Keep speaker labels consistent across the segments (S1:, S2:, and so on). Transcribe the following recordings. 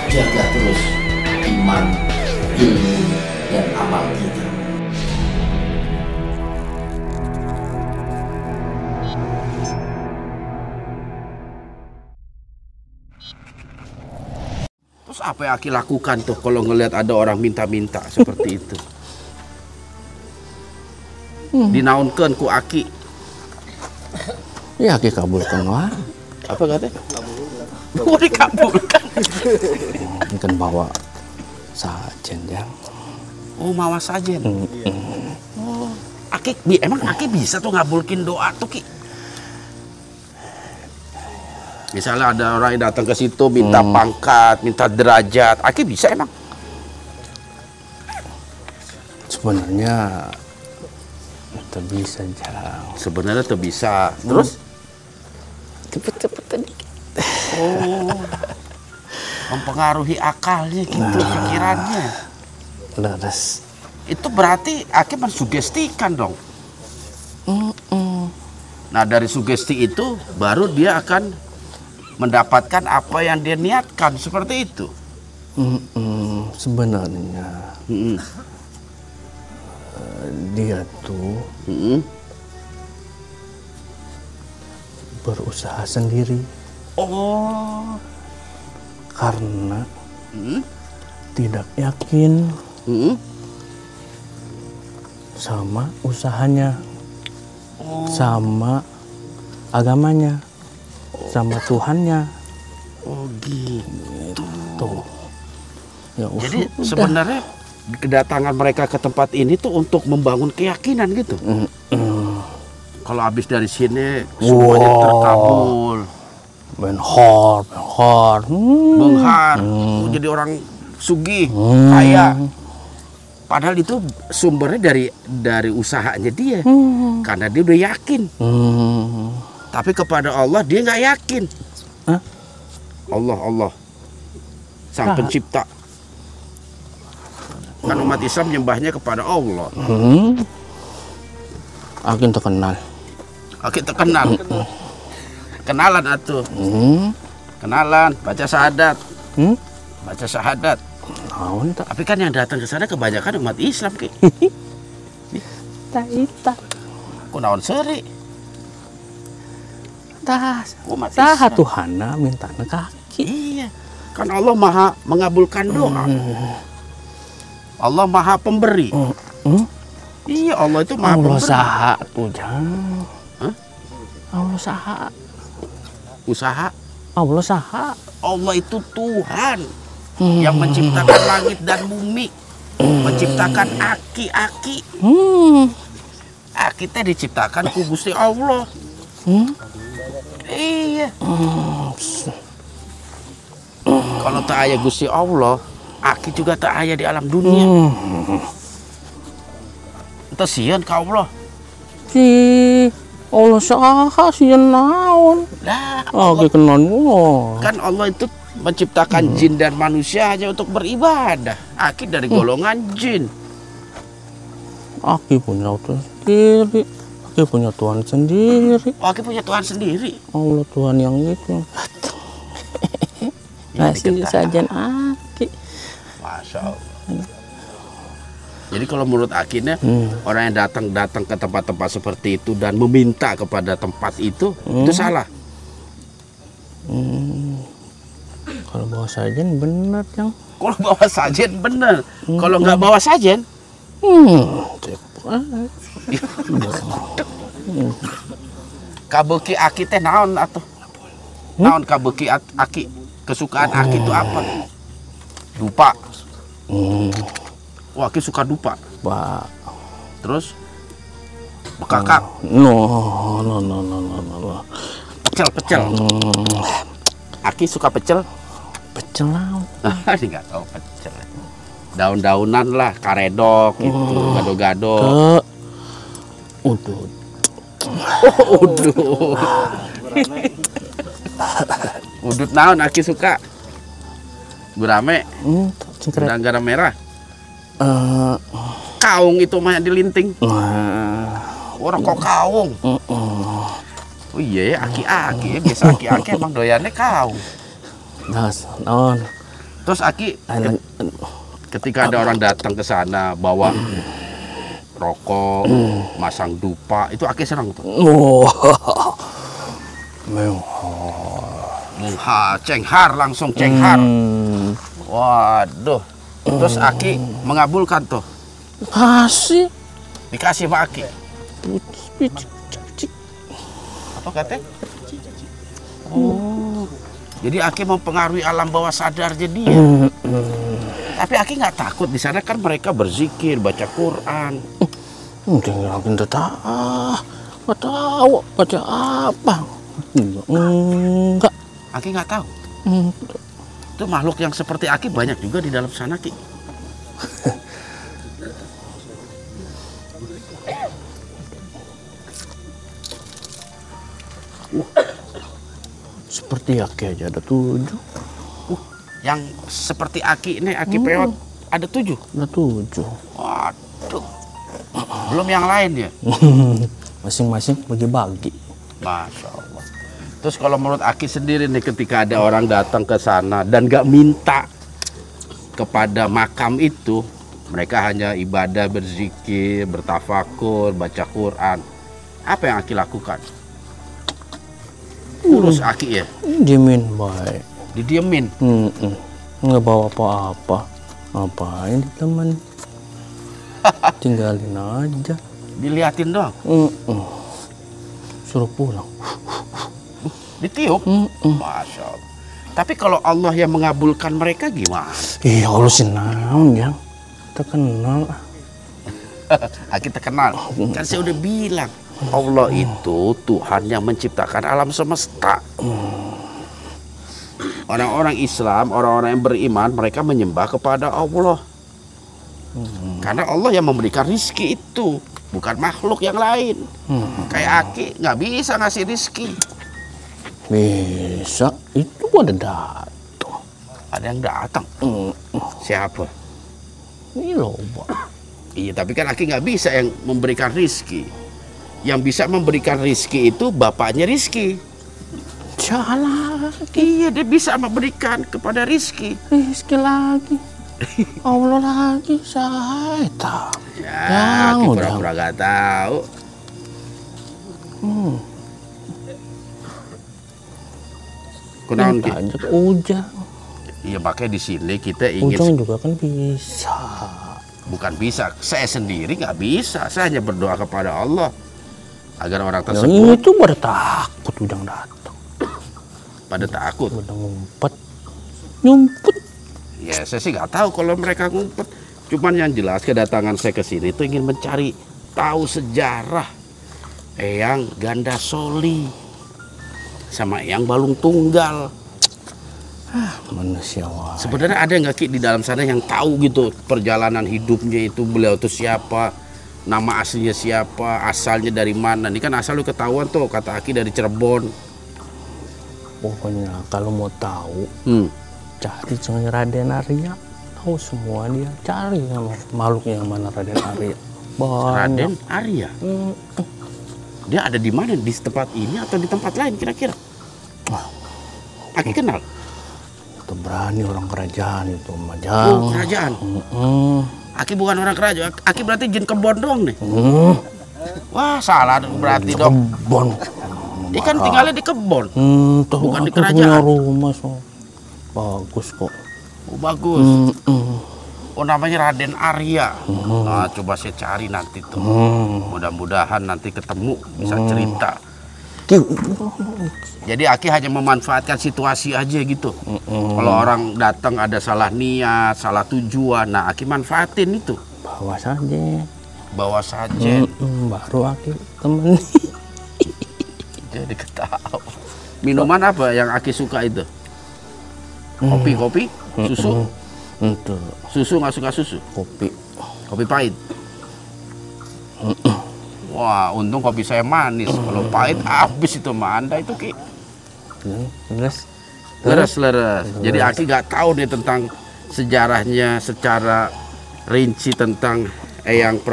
S1: jaga terus iman, ilmu, dan amal kita.
S2: Terus apa yang Aki lakukan tuh kalau ngelihat ada orang minta-minta seperti itu? Dinaunkeun ku Aki.
S3: Ya Aki kabulkan wah.
S2: Apa katanya? Oh, dikabulkan.
S3: Mungkin bawa sajen yang.
S2: Oh, mawa sajen. Oh, Aki, emang Aki bisa tuh ngabulkin doa tuh Ki? Misalnya ada orang yang datang ke situ minta pangkat, minta derajat, Aki bisa emang?
S3: Sebenarnya itu bisa Jang.
S2: Sebenarnya tuh bisa. Terus?
S3: Cepet-cepetan dikit.
S2: Oh, mempengaruhi akalnya gitu, pikirannya.
S3: Leres.
S2: Itu berarti Aki mensugestikan dong. Nah dari sugesti itu baru dia akan mendapatkan apa yang dia niatkan, seperti itu.
S3: Sebenarnya dia tuh berusaha sendiri.
S2: Oh,
S3: Karena tidak yakin sama usahanya, sama agamanya, sama Tuhannya.
S2: oh gitu.
S3: Tuh. Ya,
S2: Jadi
S3: udah.
S2: sebenarnya kedatangan mereka ke tempat ini tuh untuk membangun keyakinan gitu. Kalau habis dari sini semuanya terkabul,
S3: Benhor.
S2: benghar, jadi orang sugih, kaya. Padahal itu sumbernya dari usahanya dia, karena dia udah yakin. Tapi kepada Allah dia nggak yakin.
S3: Hah?
S2: Allah, Sang Pencipta. Kan umat Islam nyembahnya kepada Allah.
S3: Akin terkenal.
S2: Oke, terkenal. Kenalan atuh. Kenalan, baca syahadat. Baca syahadat.
S3: Naon tak?
S2: Tapi kan yang datang ke sana kebanyakan umat Islam, Ki.
S3: Ita.
S2: Ku naon seuri? Umat
S3: Tah
S2: Islam.
S3: Tuhana minta kaki.
S2: Iya. Kan Allah Maha mengabulkan doa. Allah Maha pemberi. Iya, Allah itu Maha
S3: Allah
S2: pemberi.
S3: saha tuh Jang.
S2: Hah?
S3: Allah saha.
S2: Usaha.
S3: Allah saha.
S2: Allah itu Tuhan yang menciptakan langit dan bumi. Menciptakan aki-aki. Aki teh diciptakan ku Gusti Allah. Iya. Kalau tak aya Gusti Allah, aki juga tak aya di alam dunia. Ente sieun ka Allah.
S3: Si Allah saha sieun naon?
S2: Lah,
S3: Oke kenon gua.
S2: kan Allah itu menciptakan jin dan manusia hanya untuk beribadah. Aki dari golongan jin.
S3: Aki punya Tuhan sendiri. Aki punya Tuhan sendiri.
S2: Oh, Aki punya Tuhan sendiri.
S3: Allah Tuhan yang itu. Kasih sajian Aki.
S2: Masya Allah. Jadi kalau menurut Akinya, orang yang datang ke tempat-tempat seperti itu dan meminta kepada tempat itu salah.
S3: Kalau bawa sajian bener yang.
S2: Kalau bawa sajen bener. Kalau nggak bawa sajen, kabeuki Aki teh naon atuh? Naon kabeuki Aki? Kesukaan Aki itu apa? Dupa. Wah, Aki suka dupa.
S3: Pak.
S2: Terus bekakak.
S3: No.
S2: Pecel. Aki suka pecel.
S3: Pecel naon?
S2: Ini nggak tahu pecel. Daun-daunan lah, karedok gitu, gado-gado.
S3: Udut.
S2: Oh, udut. Udut naon Aki suka? Gurame. Udang garam merah. Kaung itu mah yang dilinting. Orang kok kaung. Oh iya ya, aki-aki ya. Biasa aki-aki emang doyannya kaung.
S3: Naon.
S2: Terus Aki ketika ada orang datang ke sana bawa rokok, masang dupa, itu Aki senang tuh. Cenghar langsung cenghar. Waduh. Terus Aki mengabulkan tuh. Dikasih Pak Aki. Apa katanya? Oh. Jadi Aki mempengaruhi alam bawah sadar jadi ya. Tapi Aki nggak takut, di sana kan mereka berzikir, baca Quran.
S3: Nggak tahu baca apa. Enggak.
S2: Aki nggak tahu. Itu makhluk yang seperti Aki banyak juga di dalam sana, Ki.
S3: Seperti Aki aja ada 7.
S2: Yang seperti Aki ini, Aki peot ada 7.
S3: Ada 7.
S2: Waduh. Belum yang lain ya?
S3: Masing-masing bagi-bagi.
S2: Masya Allah. Terus kalau menurut Aki sendiri nih, ketika ada orang datang ke sana dan gak minta kepada makam itu, mereka hanya ibadah, berzikir, bertafakur, baca Quran, apa yang Aki lakukan? Urus Aki ya?
S3: Diemin baik.
S2: Didiemin?
S3: Nggak bawa apa-apa. Ngapain ditemen? Tinggalin aja.
S2: Diliatin doang?
S3: Suruh pulang.
S2: Ditiup? Masya Allah. Tapi kalau Allah yang mengabulkan mereka gimana?
S3: Iya, Allah senang ya. Terkenal.
S2: Aki terkenal. Kan saya udah bilang, Allah itu Tuhan yang menciptakan alam semesta. Orang-orang Islam, orang-orang yang beriman, mereka menyembah kepada Allah. Karena Allah yang memberikan rizki itu, bukan makhluk yang lain. Kayak Aki nggak bisa ngasih rizki.
S3: Bisa, itu ada datang.
S2: Ada yang datang. Siapa?
S3: Ini loh,
S2: Iya, tapi kan Aki nggak bisa yang memberikan rizki. Yang bisa memberikan rizki itu bapaknya rizki.
S3: Salah.
S2: Iya, dia bisa memberikan kepada rizki.
S3: Rizki lagi. Allah lagi, saya tahu.
S2: Ya, Aki pura-pura gak tahu. Kunaon
S3: Minta aja ke Ujang.
S2: Iya, makanya di sini kita ingin.
S3: Ujang juga kan bisa.
S2: Bukan bisa, saya sendiri nggak bisa. Saya hanya berdoa kepada Allah agar orang
S3: Yang
S2: tersebut
S3: itu pada takut Ujang datang.
S2: pada takut.
S3: Pada ngumpet. Nyumpet.
S2: Ya, saya sih nggak tahu kalau mereka ngumpet. Cuman yang jelas kedatangan saya ke sini itu ingin mencari tahu sejarah Eyang Ganda Soli sama Eyang Balung Tunggal.
S3: Manusia wah.
S2: Sebenarnya ada nggak Ki di dalam sana yang tahu gitu perjalanan hidupnya itu, beliau itu siapa, nama aslinya siapa, asalnya dari mana? Ini kan asal lu ketahuan tuh, kata Aki dari Cirebon.
S3: Pokoknya kalau mau tahu, cari dengan Raden Arya. Tahu semua dia. Cari sama makhluk yang mana Raden Arya. Banyak.
S2: Raden Arya. Dia ada di mana? Di tempat ini atau di tempat lain kira-kira? Aki kenal.
S3: Itu berani orang kerajaan itu
S2: Oh,
S3: Majang.
S2: kerajaan. Aki bukan orang kerajaan. Aki berarti jin kebon doang nih. Wah, salah berarti dong.
S3: Kebon.
S2: Dia kan tinggalnya di kebon. Bukan di
S3: Punya
S2: kerajaan.
S3: rumah so. Bagus kok.
S2: Oh, bagus. Oh, namanya Raden Arya. Nah, coba saya cari nanti tuh. Mudah-mudahan nanti ketemu, bisa cerita. Jadi Aki hanya memanfaatkan situasi aja gitu. Kalau orang datang ada salah niat, salah tujuan, nah Aki manfaatin itu.
S3: Bawa saja.
S2: Bawa saja.
S3: Baru Aki temen.
S2: Jadi ketahu. Minuman apa yang Aki suka itu? Kopi, susu.
S3: Untuk
S2: Susu nggak suka susu?
S3: kopi.
S2: Kopi pahit. Wah, untung kopi saya manis. Kalau pahit habis itu mah Anda itu Ki.
S3: Leres.
S2: Leres. Jadi Aki nggak tahu nih tentang sejarahnya secara rinci tentang Eyang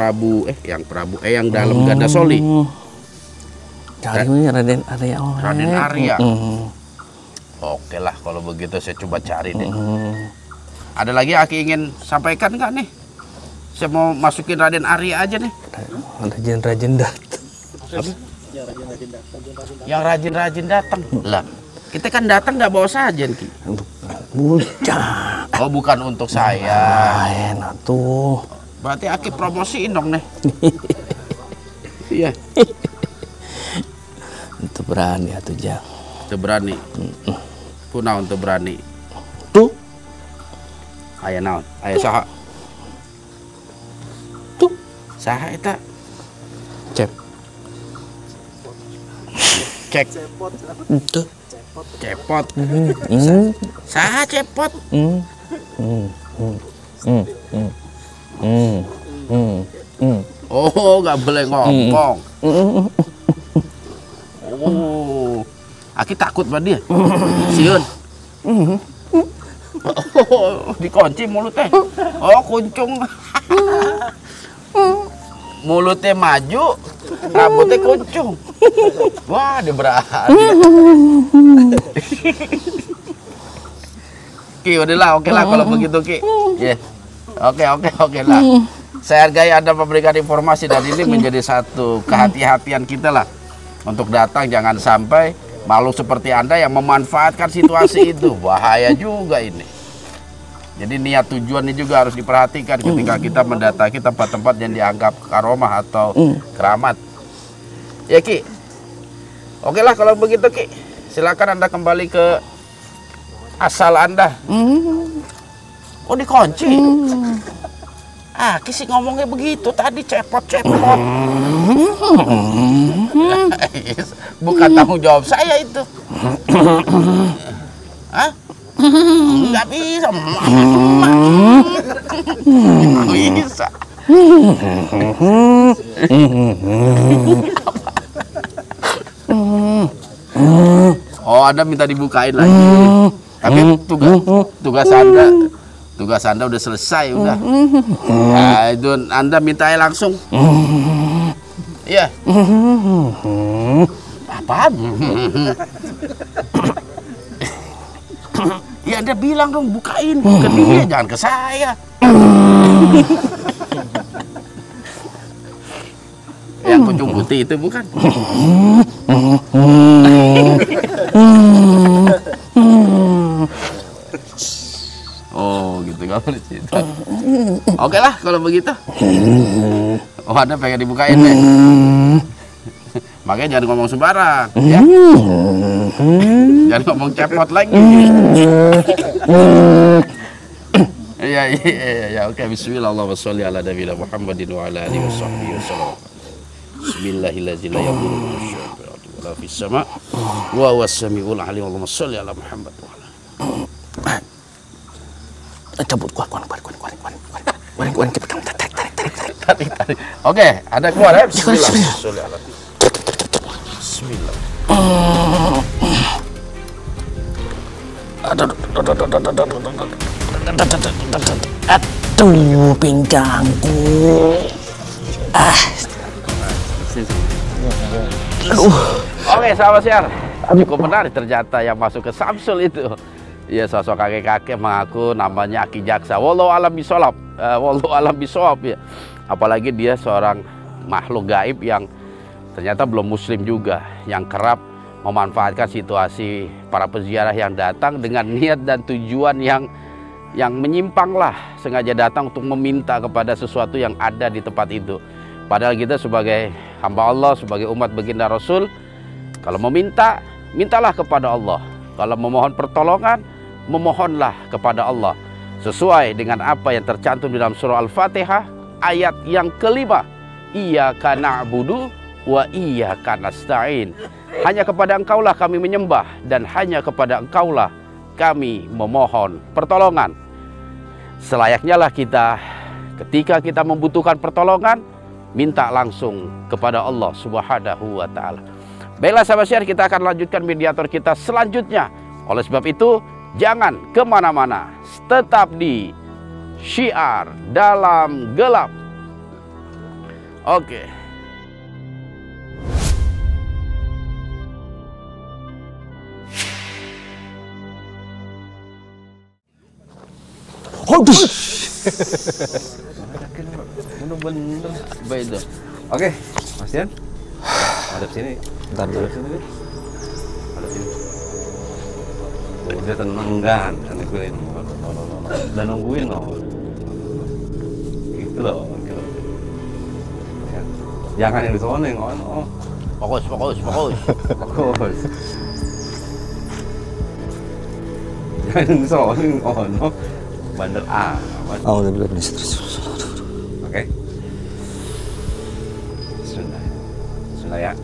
S2: Dalam Ganda Soli.
S3: Cari Raden Arya.
S2: Raden Arya. Oke lah kalau begitu saya coba cari deh. Ada lagi Aki ingin sampaikan nggak nih? Saya mau masukin Raden Arya aja nih.
S3: Ada rajin datang.
S2: Yang rajin-rajin datang. Lah, kita kan datang nggak bawa sajen, Ki.
S3: Bukan.
S2: Oh, bukan untuk saya.
S3: Enak tuh.
S2: Berarti Aki promosiin dong nih. Iya.
S3: Itu berani atuh Jang.
S2: Itu berani. Punah untuk berani.
S3: Tuh.
S2: Aya naon? Aya saha?
S3: Tuh.
S2: Saha eta?
S3: Cep.
S2: Cek.
S3: Itu.
S2: Cepot. Saha cepot? Oh, nggak boleh ngomong. Oh, Aki takut sama dia. Siun. Oh, dikunci mulutnya. Oh, kuncung. Mulutnya maju, rambutnya kuncung. Wah, dia berani. Ki, udahlah, oke lah kalau begitu, Ki. Ya. Oke lah. Saya hargai Anda memberikan informasi dan ini menjadi satu kehati-hatian kita lah untuk datang, jangan sampai makhluk seperti Anda yang memanfaatkan situasi itu. Bahaya juga ini. Jadi niat tujuannya juga harus diperhatikan ketika kita mendatangi tempat-tempat yang dianggap karomah atau keramat. Ya, Ki. Oke lah kalau begitu, Ki. Silakan Anda kembali ke asal Anda. Oh, dikunci. Ki sih ngomongnya begitu tadi, cepot-cepot. Bukan tanggung jawab saya itu. Hah? Nggak bisa. Nggak bisa. Oh, Anda minta dibukain lagi. Tapi tugas Anda udah selesai, udah. Ya, itu Anda minta langsung. Iya. Apaan? Ya Anda bilang dong, bukain ke dia, jangan ke saya. Yang kuncung putih itu bukan? Oh gitu kalau di situ. Oke lah kalau begitu. Oh, Anda pengen dibukain deh. Makanya jangan ngomong sembarang, ya. Jangan ngomong cepot lagi. Ya, oke. Bismillah, Allahumma sholli ala nabiyina Muhammadin wa ala alihi washabbihi wasallam. Bismillahirrahmanirrahim. La yadurru wala fis sama wa huwas samiul alim. Allahumma sholli ala Muhammad wa ala.
S3: Cabut kuat.
S2: Tarik. Oke, ada keluar ya. Bismillah. Bismillah.
S3: Aduh, pinggangku.
S2: Oke, sahabat siar. Cukup menarik ternyata yang masuk ke Samsul itu. Ya, sosok kakek-kakek mengaku namanya Aki Jaksa. Wallahu alam bisawab. Ya. Apalagi dia seorang makhluk gaib yang ternyata belum muslim juga, yang kerap memanfaatkan situasi para peziarah yang datang dengan niat dan tujuan yang menyimpang lah, sengaja datang untuk meminta kepada sesuatu yang ada di tempat itu. Padahal kita sebagai hamba Allah, sebagai umat baginda Rasul, kalau meminta, mintalah kepada Allah. Kalau memohon pertolongan, memohonlah kepada Allah sesuai dengan apa yang tercantum di dalam surah Al-Fatihah ayat yang kelima. Iyyaka na'budu wa iyyaka nasta'in. Hanya kepada Engkaulah kami menyembah dan hanya kepada Engkaulah kami memohon pertolongan. Selayaknya lah kita ketika kita membutuhkan pertolongan, minta langsung kepada Allah Subhanahu wa taala. Baiklah sahabat syiar, kita akan lanjutkan mediator kita selanjutnya. Oleh sebab itu, jangan kemana-mana, tetap di Syiar Dalam Gelap. Oke.
S3: Hodus.
S2: Bener-bener beda. Oke, Mas Dian. Hadap sini.
S3: Bentar dulu.
S2: Hadap sini. Hadap sini. Udah tenang kan, nungguin. Udah nungguin loh. Gitu loh. Gitu. Ya. Jangan yang di sana yang ngono. Fokus. Fokus. Jangan yang di sana yang ngono. Bandar amat.
S3: Udah terus.
S2: Oke. Bismillah ya.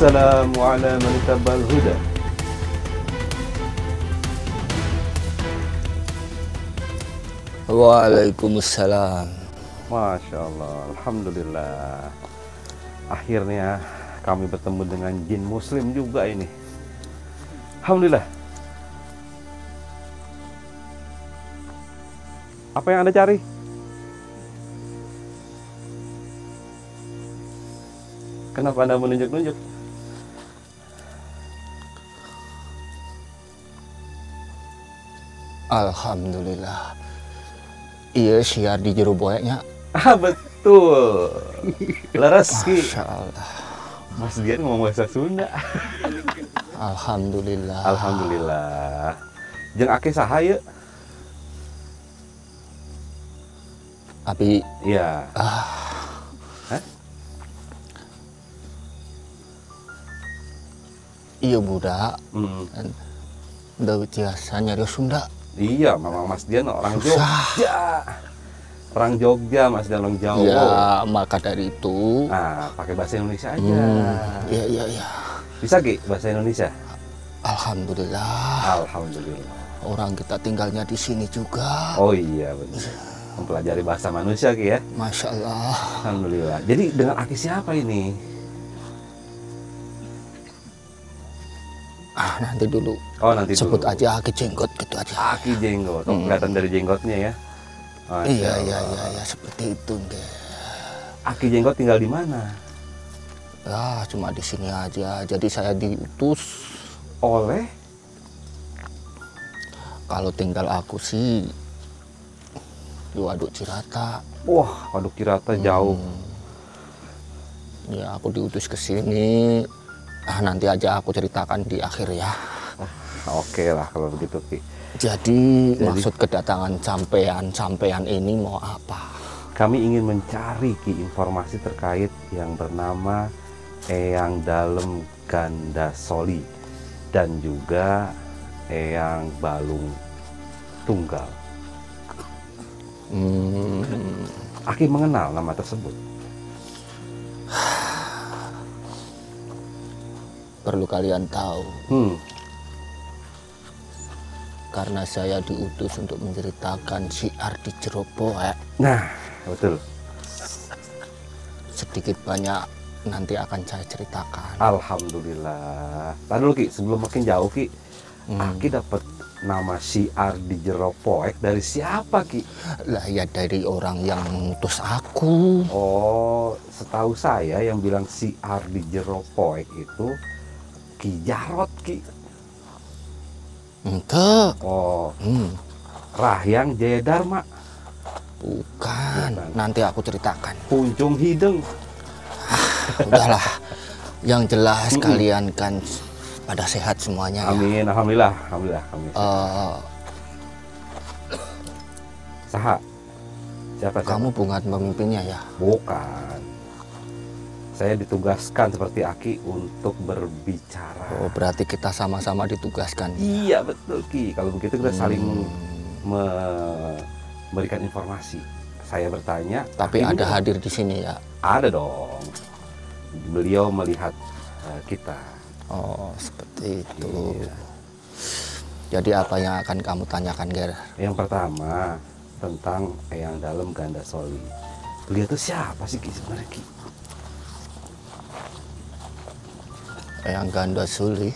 S2: Assalamu ala man tabal huda.
S3: Waalaikumsalam.
S2: Masya Allah, Alhamdulillah. Akhirnya kami bertemu dengan jin muslim juga ini. Alhamdulillah. Apa yang Anda cari? Kenapa Anda menunjuk-nunjuk?
S3: Alhamdulillah. Iya siar di jero boyaknya.
S2: Ah betul. Leres ki.
S3: Masya Allah.
S2: Mas Dian ngomong bahasa Sunda.
S3: Alhamdulillah.
S2: Alhamdulillah. Jeung ake saha ye?
S3: Abi.
S2: Iya. Hah?
S3: Iya budak. Udah biasa nyari Sunda.
S2: Iya, memang Mas Dian orang Jogja.
S4: Orang Jogja, Mas orang Jawa.
S3: Ya, maka dari itu.
S4: Nah, pakai bahasa Indonesia aja.
S3: Iya.
S4: Bisa Ki bahasa Indonesia?
S3: Alhamdulillah.
S4: Alhamdulillah.
S3: Orang kita tinggalnya di sini juga.
S4: Oh iya benar. Mempelajari bahasa manusia Ki ya.
S3: Masya Allah.
S4: Alhamdulillah. Jadi dengan Aki siapa ini?
S3: Nanti dulu.
S4: Oh nanti
S3: Sebut
S4: dulu.
S3: aja Aki Jenggot gitu aja.
S4: Aki Jenggot. Oh, kelihatan dari jenggotnya ya. Masya
S3: Iya,
S4: Allah.
S3: seperti itu deh.
S4: Aki Jenggot tinggal di mana?
S3: Ya, cuma di sini aja. Jadi saya diutus.
S4: Oleh?
S3: Kalau tinggal aku sih di Waduk Cirata.
S4: Wah, Waduk Cirata jauh.
S3: Ya, aku diutus ke sini. Nanti aja aku ceritakan di akhir ya.
S4: Oke lah kalau begitu Ki.
S3: Jadi maksud kedatangan sampean ini mau apa?
S4: Kami ingin mencari Ki informasi terkait yang bernama Eyang Dalem Ganda Soli dan juga Eyang Balung Tunggal. Aki mengenal nama tersebut.
S3: Perlu kalian tahu. Karena saya diutus untuk menceritakan syiar di jero poek.
S4: Nah, betul.
S3: Sedikit banyak nanti akan saya ceritakan.
S4: Alhamdulillah. Tadi dulu Ki, sebelum makin jauh Ki, Aki dapat nama syiar di jero poek dari siapa Ki?
S3: Lah ya dari orang yang mengutus aku.
S4: Oh, setahu saya yang bilang syiar di jero poek itu Ki Jarot Ki.
S3: Enggak.
S4: Oh, Rahyang Jaya Dharma.
S3: Bukan. Nanti aku ceritakan.
S4: Puncung Hideng.
S3: Udahlah. Yang jelas kalian kan pada sehat semuanya ya.
S4: Amin, alhamdulillah, alhamdulillah, alhamdulillah. Saha? Siapa?
S3: Kamu bukan pemimpinnya ya?
S4: Bukan. Saya ditugaskan seperti Aki untuk berbicara.
S3: Oh, berarti kita sama-sama ditugaskan.
S4: Iya betul Ki. Kalau begitu kita saling memberikan informasi. Saya bertanya.
S3: Tapi
S4: Aki
S3: ada
S4: juga
S3: hadir di sini ya?
S4: ada dong. Beliau melihat kita.
S3: Oh, seperti itu.
S4: Iya.
S3: Jadi apa yang akan kamu tanyakan, Ger?
S4: Yang pertama tentang Eyang Dalem Ganda Soli. Beliau itu siapa sih Ki sebenarnya Ki?
S3: Eyang Ganda Soli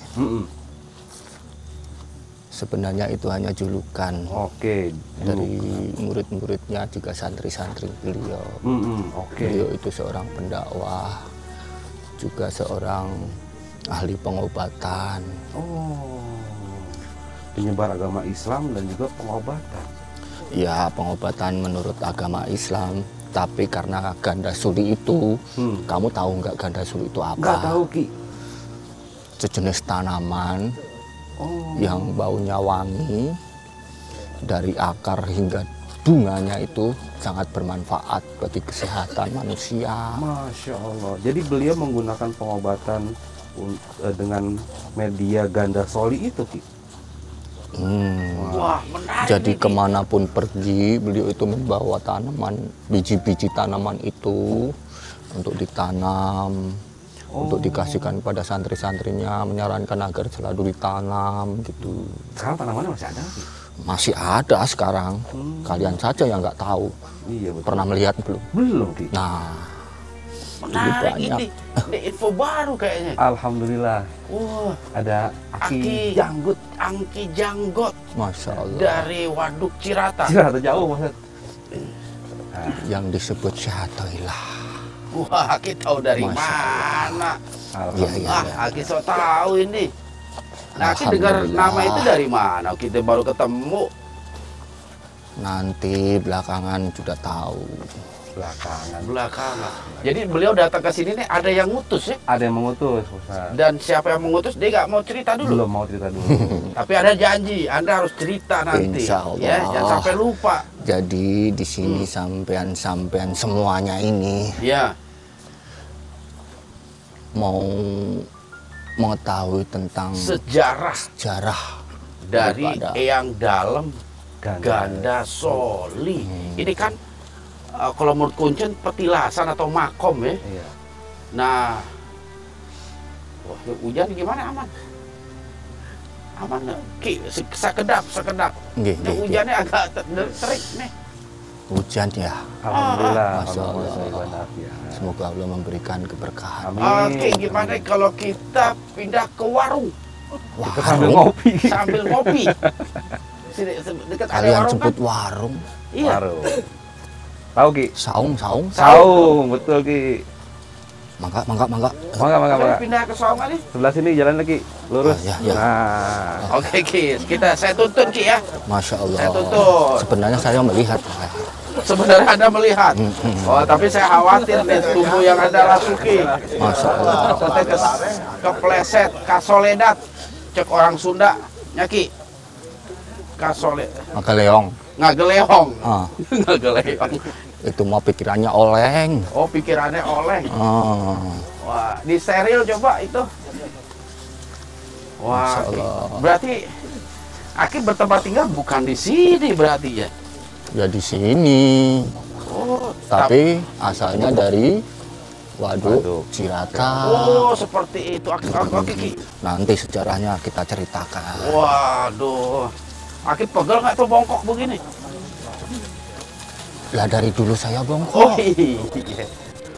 S3: sebenarnya itu hanya julukan.
S4: Oke.
S3: Dari murid-muridnya juga santri-santri beliau.
S4: Oke.
S3: Beliau itu seorang pendakwah, juga seorang ahli pengobatan.
S4: Oh. Penyebar agama Islam dan juga pengobatan.
S3: Ya, pengobatan menurut agama Islam. Tapi karena ganda suli itu, kamu tahu nggak ganda suli itu apa?
S4: Nggak tahu Ki.
S3: Sejenis tanaman yang baunya wangi, dari akar hingga bunganya itu sangat bermanfaat bagi kesehatan manusia.
S4: Masya Allah. Jadi beliau menggunakan pengobatan dengan media ganda soli itu Ki.
S2: Wah, menarik.
S3: Jadi kemanapun pergi, beliau itu membawa tanaman, biji-biji tanaman itu untuk ditanam, untuk dikasihkan pada santri-santrinya, menyarankan agar selalu ditanam gitu.
S4: Sekarang tanamannya masih ada Ki?
S3: Masih ada sekarang, kalian saja yang nggak tahu.
S4: Iya betul.
S3: Pernah melihat belum?
S4: Belum Ki.
S3: Nah,
S2: Menarik
S3: banyak.
S2: ini info baru kayaknya.
S4: Alhamdulillah.
S2: Wah,
S4: Ada Aki
S2: Aki
S4: Janggut.
S2: Angki Janggot
S3: Masya Allah.
S2: dari Waduk Cirata.
S4: Cirata jauh Mas.
S3: Yang disebut Syahatoilah.
S2: Wah, Aki tahu dari
S3: Masya
S2: mana?
S4: Alhamdulillah.
S2: Aki so tahu ini. Nah, Aki dengar
S3: Alhamdulillah.
S2: nama itu dari mana? Kita baru ketemu.
S3: Nanti belakangan sudah tahu.
S4: Belakangan.
S2: Jadi beliau datang ke sini nih ada yang ngutus ya.
S4: Ada yang mengutus Ustaz.
S2: Dan siapa yang mengutus dia nggak mau cerita dulu.
S4: Belum mau cerita dulu.
S2: Tapi ada janji, Anda harus cerita nanti.
S3: Insya Allah.
S2: Ya, jangan sampai lupa.
S3: Jadi di sini sampean-sampean semuanya ini
S2: Ya,
S3: mau mengetahui tentang
S2: sejarah
S3: sejarah
S2: dari
S3: daripada
S2: Eyang Dalem
S4: Ganda.
S2: Ganda Soli. Ini kan kalau menurut Kuncen petilasan atau makom ya.
S4: Iya.
S2: Nah, wah, hujan gimana aman? Aman nggak? Ki, sekedap.
S3: Nggih,
S2: Ini
S3: nggih,
S2: hujannya agak terik nih.
S3: Hujan ya.
S4: Alhamdulillah.
S3: Masya Allah.
S4: Alhamdulillah. Ya.
S3: Semoga Allah memberikan keberkahan.
S4: Amin.
S2: Oke, gimana kalau kita pindah ke warung
S4: Kita sambil ngopi.
S2: sambil ngopi? Sini, dekat ada
S3: Kalian
S2: warung
S3: sebut
S2: kan?
S3: warung.
S2: Iya.
S4: Warung. Tahu Ki?
S3: Saung.
S4: Saung, betul Ki.
S3: Mangga.
S4: Mangga.
S2: Kita pindah ke Saung kali.
S4: Sebelah sini jalan lagi, lurus.
S3: Ah, ya.
S4: Nah,
S2: Oke, Ki. Saya tuntun, Ki ya.
S3: Masya Allah.
S2: Saya tuntut.
S3: Sebenarnya saya melihat.
S2: Sebenarnya Anda melihat. Oh, tapi saya khawatir nih tubuh yang Anda rasuki.
S3: Masya Allah.
S2: Takutnya kepleset, kasoledat. Cek orang Sunda, nyaki. Kasoledat.
S3: Maka leong.
S2: Ngageleong.
S3: Ah,
S2: Ngageleong.
S3: itu mah pikirannya oleng.
S2: Oh, pikirannya oleh.
S3: Ah,
S2: Wah, di steril coba itu. Wah,
S3: Masya Allah.
S2: berarti Aki bertempat tinggal bukan di sini berarti ya?
S3: ya di sini.
S2: Oh,
S3: Tapi asalnya dari Waduk
S4: Waduk.
S3: Cirata.
S2: oh seperti itu. Aki.
S3: Nanti sejarahnya kita ceritakan.
S2: Waduh, Aki pegel nggak tuh bongkok begini?
S3: Lah dari dulu saya
S2: Oh
S3: bongkok.
S2: iya.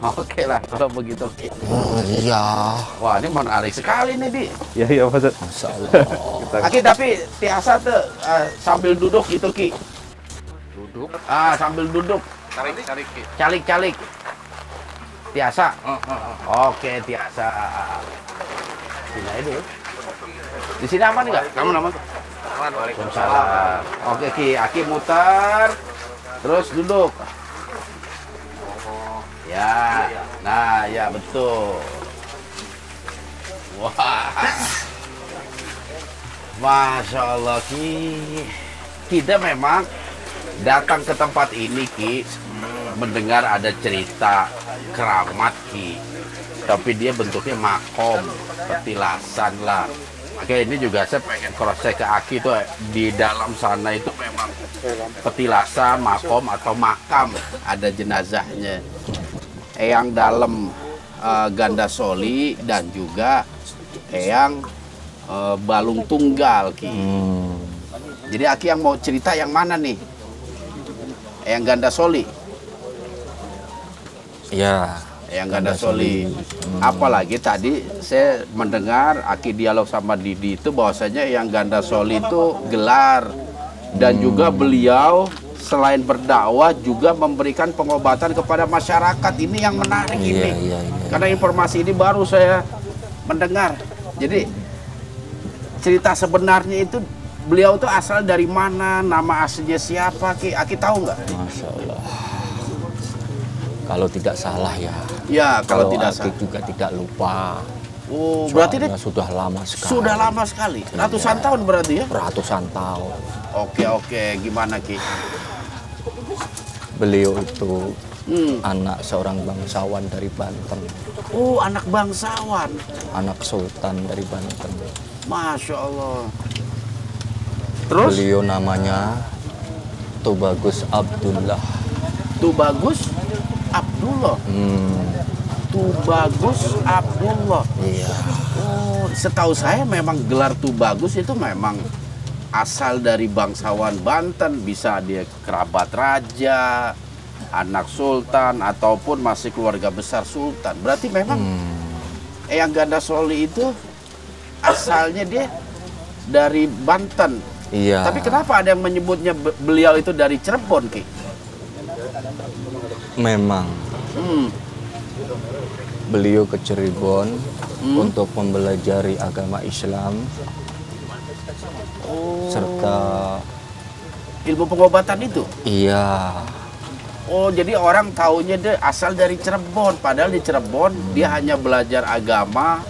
S2: Oke lah kalau begitu.
S3: Oh, iya.
S2: Wah, ini menarik sekali nih, Di.
S4: iya Pak Ustadz.
S3: Masya Allah.
S2: Aki tapi tiasa tuh sambil duduk gitu, Ki.
S3: Duduk.
S2: Sambil duduk.
S3: Cari-cari.
S2: Calik. Tiasa. Oke, tiasa. Sini aja dulu. Di sini aman nggak? Kamu aman? Waalaikumsalam. Oke, Ki. Aki mutar. Terus duduk. Ya. Nah, ya betul. Wah. Masya Allah, Ki. Kita memang datang ke tempat ini, Ki, mendengar ada cerita keramat, Ki. Tapi dia bentuknya makom, petilasan lah. Oke, ini juga saya pengen cross check ke Aki tuh di dalam sana itu memang petilasan, makom atau makam, ada jenazahnya. Eyang dalam ganda soli dan juga eyang balung tunggal, Ki. Jadi Aki yang mau cerita yang mana nih? Eyang ganda soli.
S3: Ya.
S2: Yang ganda soli. Apalagi tadi saya mendengar Aki dialog sama Didi itu bahwasanya yang ganda soli itu gelar dan juga beliau selain berdakwah juga memberikan pengobatan kepada masyarakat. Ini yang menarik ini.
S3: Iya.
S2: Karena informasi ini baru saya mendengar. Jadi cerita sebenarnya itu beliau itu asal dari mana, nama aslinya siapa, Ki? Aki tahu nggak?
S3: Masya Allah. Kalau tidak salah ya.
S2: Ya, kalau tidak
S3: Aki
S2: salah.
S3: juga tidak lupa.
S2: Oh, berarti dia
S3: Soalnya sudah lama sekali.
S2: sudah lama sekali. Ratusan tahun berarti ya?
S3: Ratusan tahun.
S2: Oke. Gimana, Ki?
S3: Beliau itu
S2: Hmm.
S3: anak seorang bangsawan dari Banten.
S2: Oh, anak bangsawan.
S3: Anak sultan dari Banten.
S2: Masya Allah. Terus?
S3: Beliau namanya Tubagus Abdullah.
S2: Tubagus Abdullah. Tubagus Abdullah.
S3: Iya.
S2: Oh, setahu saya memang gelar Tubagus itu memang asal dari bangsawan Banten. Bisa dia kerabat raja, anak sultan, ataupun masih keluarga besar sultan. Berarti memang Eyang Ganda Soli itu asalnya dia dari Banten.
S3: Iya.
S2: Tapi kenapa ada yang menyebutnya beliau itu dari Cirebon, Ki?
S3: Memang beliau ke Cirebon untuk mempelajari agama Islam serta
S2: Ilmu pengobatan itu?
S3: iya.
S2: Oh, jadi orang taunya dia asal dari Cirebon. Padahal di Cirebon dia hanya belajar agama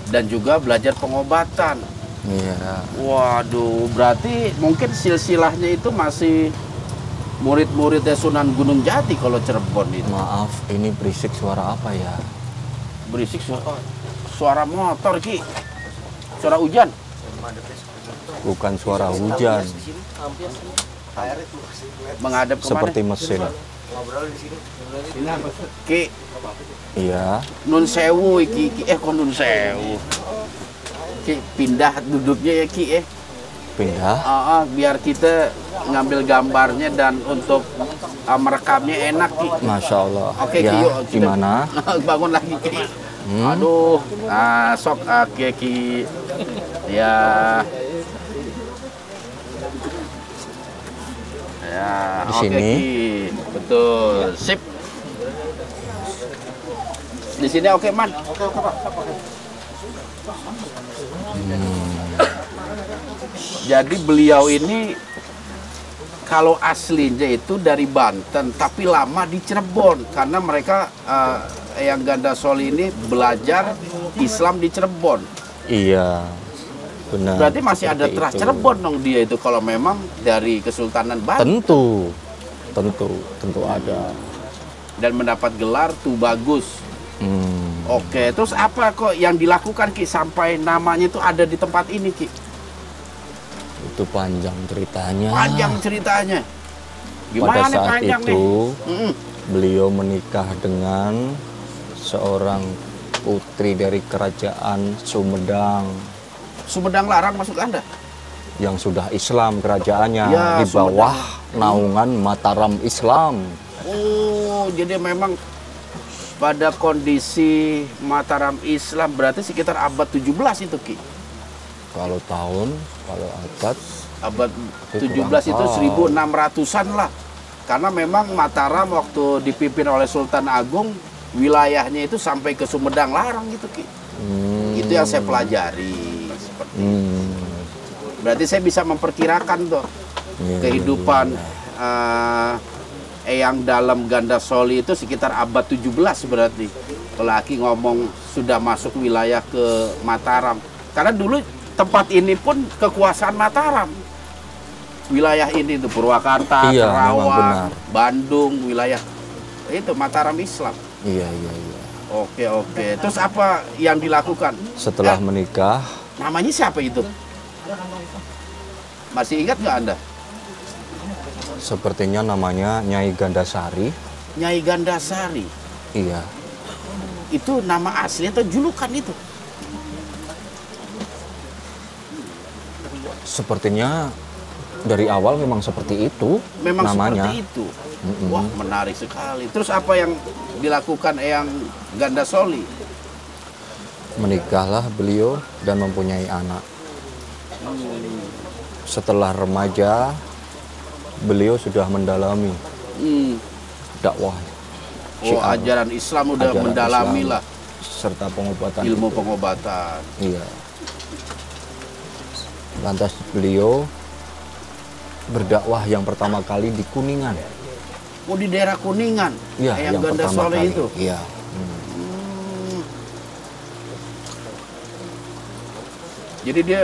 S2: dan juga belajar pengobatan.
S3: Iya.
S2: Waduh, berarti mungkin silsilahnya itu masih murid-muridnya Sunan Gunung Jati kalau Cirebon itu.
S3: Maaf, ini berisik suara apa ya?
S2: Berisik suara motor, Ki. Suara hujan.
S3: Bukan suara hujan,
S2: Menghadap kemana?
S3: seperti mesin.
S2: Ki,
S3: Iya.
S2: nun sewu iki, kok nun sewu. Ki, pindah duduknya ya Ki
S3: Pindah.
S2: biar kita ngambil gambarnya dan untuk merekamnya enak Ki.
S3: Masya Allah.
S2: Oke
S3: Ya,
S2: Ki, yuk kita
S3: gimana?
S2: bangun lagi Ki. Aduh, sok oke Ki. Ya. Ya,
S3: Di
S2: oke
S3: sini.
S2: Ki. Betul, sip. Di sini oke Man. Oke Pak. Jadi beliau ini kalau aslinya itu dari Banten, tapi lama di Cirebon karena mereka yang Ganda Soli ini belajar Islam di Cirebon.
S3: Iya. Benar.
S2: Berarti masih ada
S3: seperti
S2: terah
S3: itu.
S2: Cirebon dong dia itu kalau memang dari Kesultanan Banten
S3: Tentu ada.
S2: dan mendapat gelar Tubagus. Oke, terus apa kok yang dilakukan Ki sampai namanya itu ada di tempat ini Ki?
S3: Itu panjang ceritanya.
S2: Panjang ceritanya.
S3: Pada
S2: Gimana
S3: saat
S2: panjang nih?
S3: itu
S2: Mm-mm.
S3: beliau menikah dengan seorang putri dari kerajaan Sumedang
S2: Sumedang Larang maksud Anda?
S3: yang sudah Islam kerajaannya
S2: Ya,
S3: di bawah naungan Mataram Islam.
S2: Oh, jadi memang pada kondisi Mataram Islam berarti sekitar abad 17 itu Ki.
S3: Kalau abad
S2: Abad
S3: Itu
S2: 17 itu
S3: kurang
S2: 1600-an lah. Karena memang Mataram waktu dipimpin oleh Sultan Agung, wilayahnya itu sampai ke Sumedang Larang gitu Ki. Itu yang saya pelajari. Seperti berarti saya bisa memperkirakan tuh
S3: Iya,
S2: kehidupan Eyang dalam Ganda Soli itu sekitar abad 17 berarti. Kalau Aki ngomong sudah masuk wilayah ke Mataram. Karena dulu tempat ini pun kekuasaan Mataram. Wilayah ini tuh Purwakarta,
S3: Iya, memang
S2: Karawang,
S3: benar.
S2: Bandung, wilayah itu Mataram Islam.
S3: Iya.
S2: Oke. Terus apa yang dilakukan?
S3: Setelah menikah,
S2: Namanya siapa itu? Masih ingat nggak Anda?
S3: sepertinya namanya Nyai Gandasari.
S2: Nyai Gandasari.
S3: Iya.
S2: Itu nama asli atau julukan itu?
S3: Sepertinya dari awal memang seperti itu
S2: Memang
S3: namanya.
S2: seperti itu. Wah, menarik sekali. Terus apa yang dilakukan Eyang Ganda Soli?
S3: Menikahlah beliau dan mempunyai anak. Setelah remaja, beliau sudah mendalami dakwah.
S2: Oh,
S3: Syiar,
S2: ajaran Islam udah
S3: ajaran
S2: mendalami
S3: Islam,
S2: lah
S3: serta pengobatan
S2: ilmu
S3: itu.
S2: pengobatan.
S3: Iya. Lantas beliau berdakwah yang pertama kali di Kuningan.
S2: Oh, di daerah Kuningan.
S3: Iya,
S2: Eyang
S3: yang
S2: Ganda
S3: pertama
S2: Soli
S3: kali.
S2: itu.
S3: Iya.
S2: Jadi dia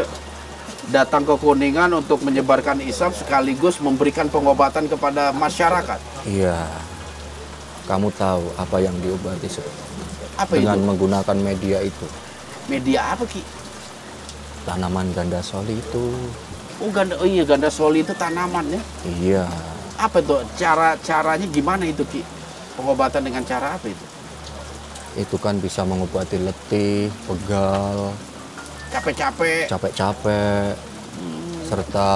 S2: datang ke Kuningan untuk menyebarkan Islam sekaligus memberikan pengobatan kepada masyarakat.
S3: Iya. Kamu tahu apa yang diobati
S2: Apa
S3: dengan
S2: itu?
S3: menggunakan media itu?
S2: Media apa Ki?
S3: Tanaman ganda soli itu.
S2: Oh iya, Ganda Soli itu tanaman ya.
S3: Iya.
S2: Apa itu? Caranya gimana itu Ki? Pengobatan dengan cara apa itu?
S3: Itu kan bisa mengobati letih, pegal,
S2: Capek-capek.
S3: capek-capek, serta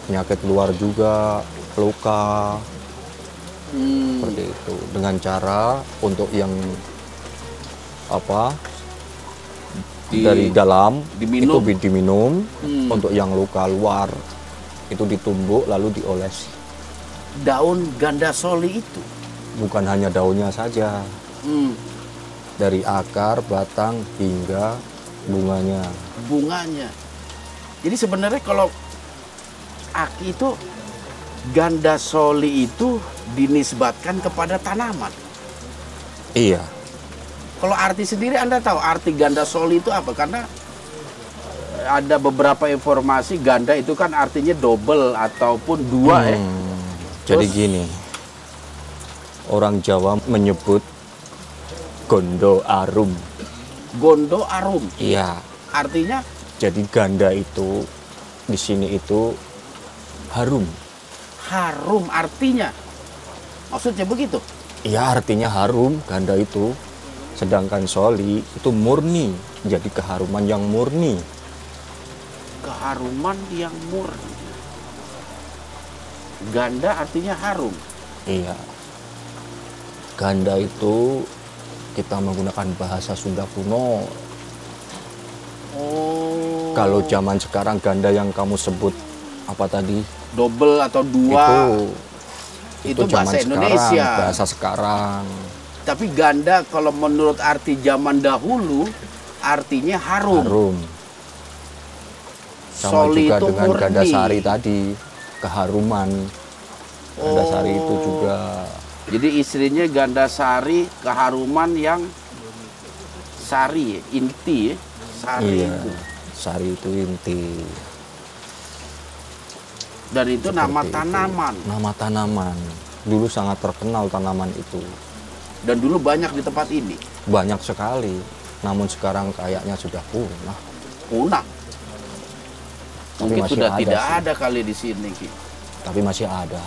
S3: penyakit luar juga, luka, seperti itu. Dengan cara untuk yang dari dalam
S2: diminum.
S3: itu diminum, untuk yang luka luar itu ditumbuk lalu diolesi.
S2: Daun Ganda Soli itu.
S3: Bukan hanya daunnya saja, dari akar, batang hingga bunganya.
S2: Bunganya. Jadi sebenarnya kalau Aki itu Ganda Soli itu dinisbatkan kepada tanaman.
S3: Iya.
S2: Kalau arti sendiri Anda tahu arti Ganda Soli itu apa? Karena ada beberapa informasi ganda itu kan artinya double ataupun dua ya.
S3: Jadi
S2: Terus-
S3: gini, orang Jawa menyebut gondo arum.
S2: Gondo arum.
S3: Iya.
S2: Artinya
S3: Jadi ganda itu di sini itu harum.
S2: harum artinya. Maksudnya begitu?
S3: Ya artinya harum ganda itu. Sedangkan soli itu murni, jadi keharuman yang murni.
S2: Keharuman yang murni. Ganda artinya harum.
S3: Iya. Ganda itu kita menggunakan bahasa Sunda kuno.
S2: Oh.
S3: Kalau zaman sekarang ganda yang kamu sebut apa tadi?
S2: Double atau dua.
S3: Itu zaman
S2: bahasa Indonesia.
S3: Sekarang, bahasa sekarang.
S2: Tapi ganda kalau menurut arti zaman dahulu artinya harum.
S3: Harum. Sama
S2: Soli
S3: juga
S2: itu
S3: dengan
S2: murni.
S3: ganda sari tadi, keharuman. Ganda sari itu
S2: Oh.
S3: juga.
S2: Jadi istrinya ganda sari, keharuman yang sari, inti, sari
S3: Iya,
S2: itu.
S3: sari itu inti.
S2: Dan itu nama
S3: Seperti itu.
S2: tanaman.
S3: Nama tanaman. Dulu sangat terkenal tanaman itu.
S2: Dan dulu banyak di tempat ini.
S3: Banyak sekali. Namun sekarang kayaknya sudah punah.
S2: Punah.
S3: Tapi
S2: Mungkin
S3: masih
S2: sudah
S3: ada
S2: tidak
S3: sih.
S2: ada kali di sini, Ki.
S3: Tapi masih ada.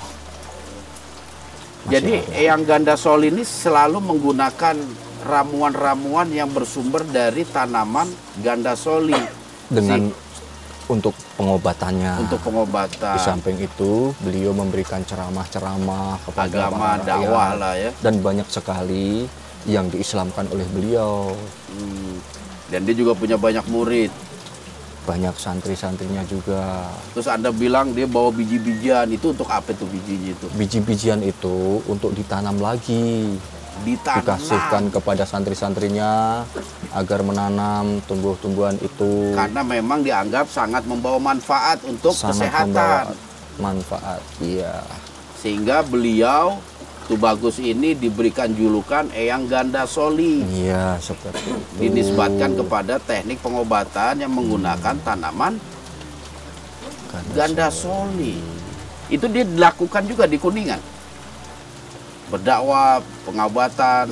S3: Masih
S2: Jadi
S3: ada.
S2: Eyang Ganda Soli ini selalu menggunakan ramuan-ramuan yang bersumber dari tanaman Ganda Soli.
S3: Dengan untuk pengobatannya.
S2: Untuk pengobatan.
S3: Di samping itu, beliau memberikan ceramah-ceramah kepada
S2: Agama,
S3: para
S2: dakwah
S3: rakyat.
S2: lah ya.
S3: Dan banyak sekali yang diislamkan oleh beliau.
S2: Dan dia juga punya banyak murid.
S3: Banyak santri-santrinya juga.
S2: Terus Anda bilang dia bawa biji-bijian, itu untuk apa tuh bijinya itu?
S3: Biji-bijian itu untuk ditanam lagi.
S2: Ditanam.
S3: Dikasihkan kepada santri-santrinya agar menanam tumbuh-tumbuhan itu.
S2: Karena memang dianggap sangat membawa manfaat untuk
S3: Sangat
S2: kesehatan.
S3: membawa manfaat. Iya.
S2: Sehingga beliau Tubagus ini diberikan julukan Eyang Ganda Soli.
S3: Iya, seperti itu.
S2: Dinisbatkan kepada teknik pengobatan yang menggunakan tanaman Ganda Soli. Itu dia dilakukan juga di Kuningan. Berdakwah, pengobatan.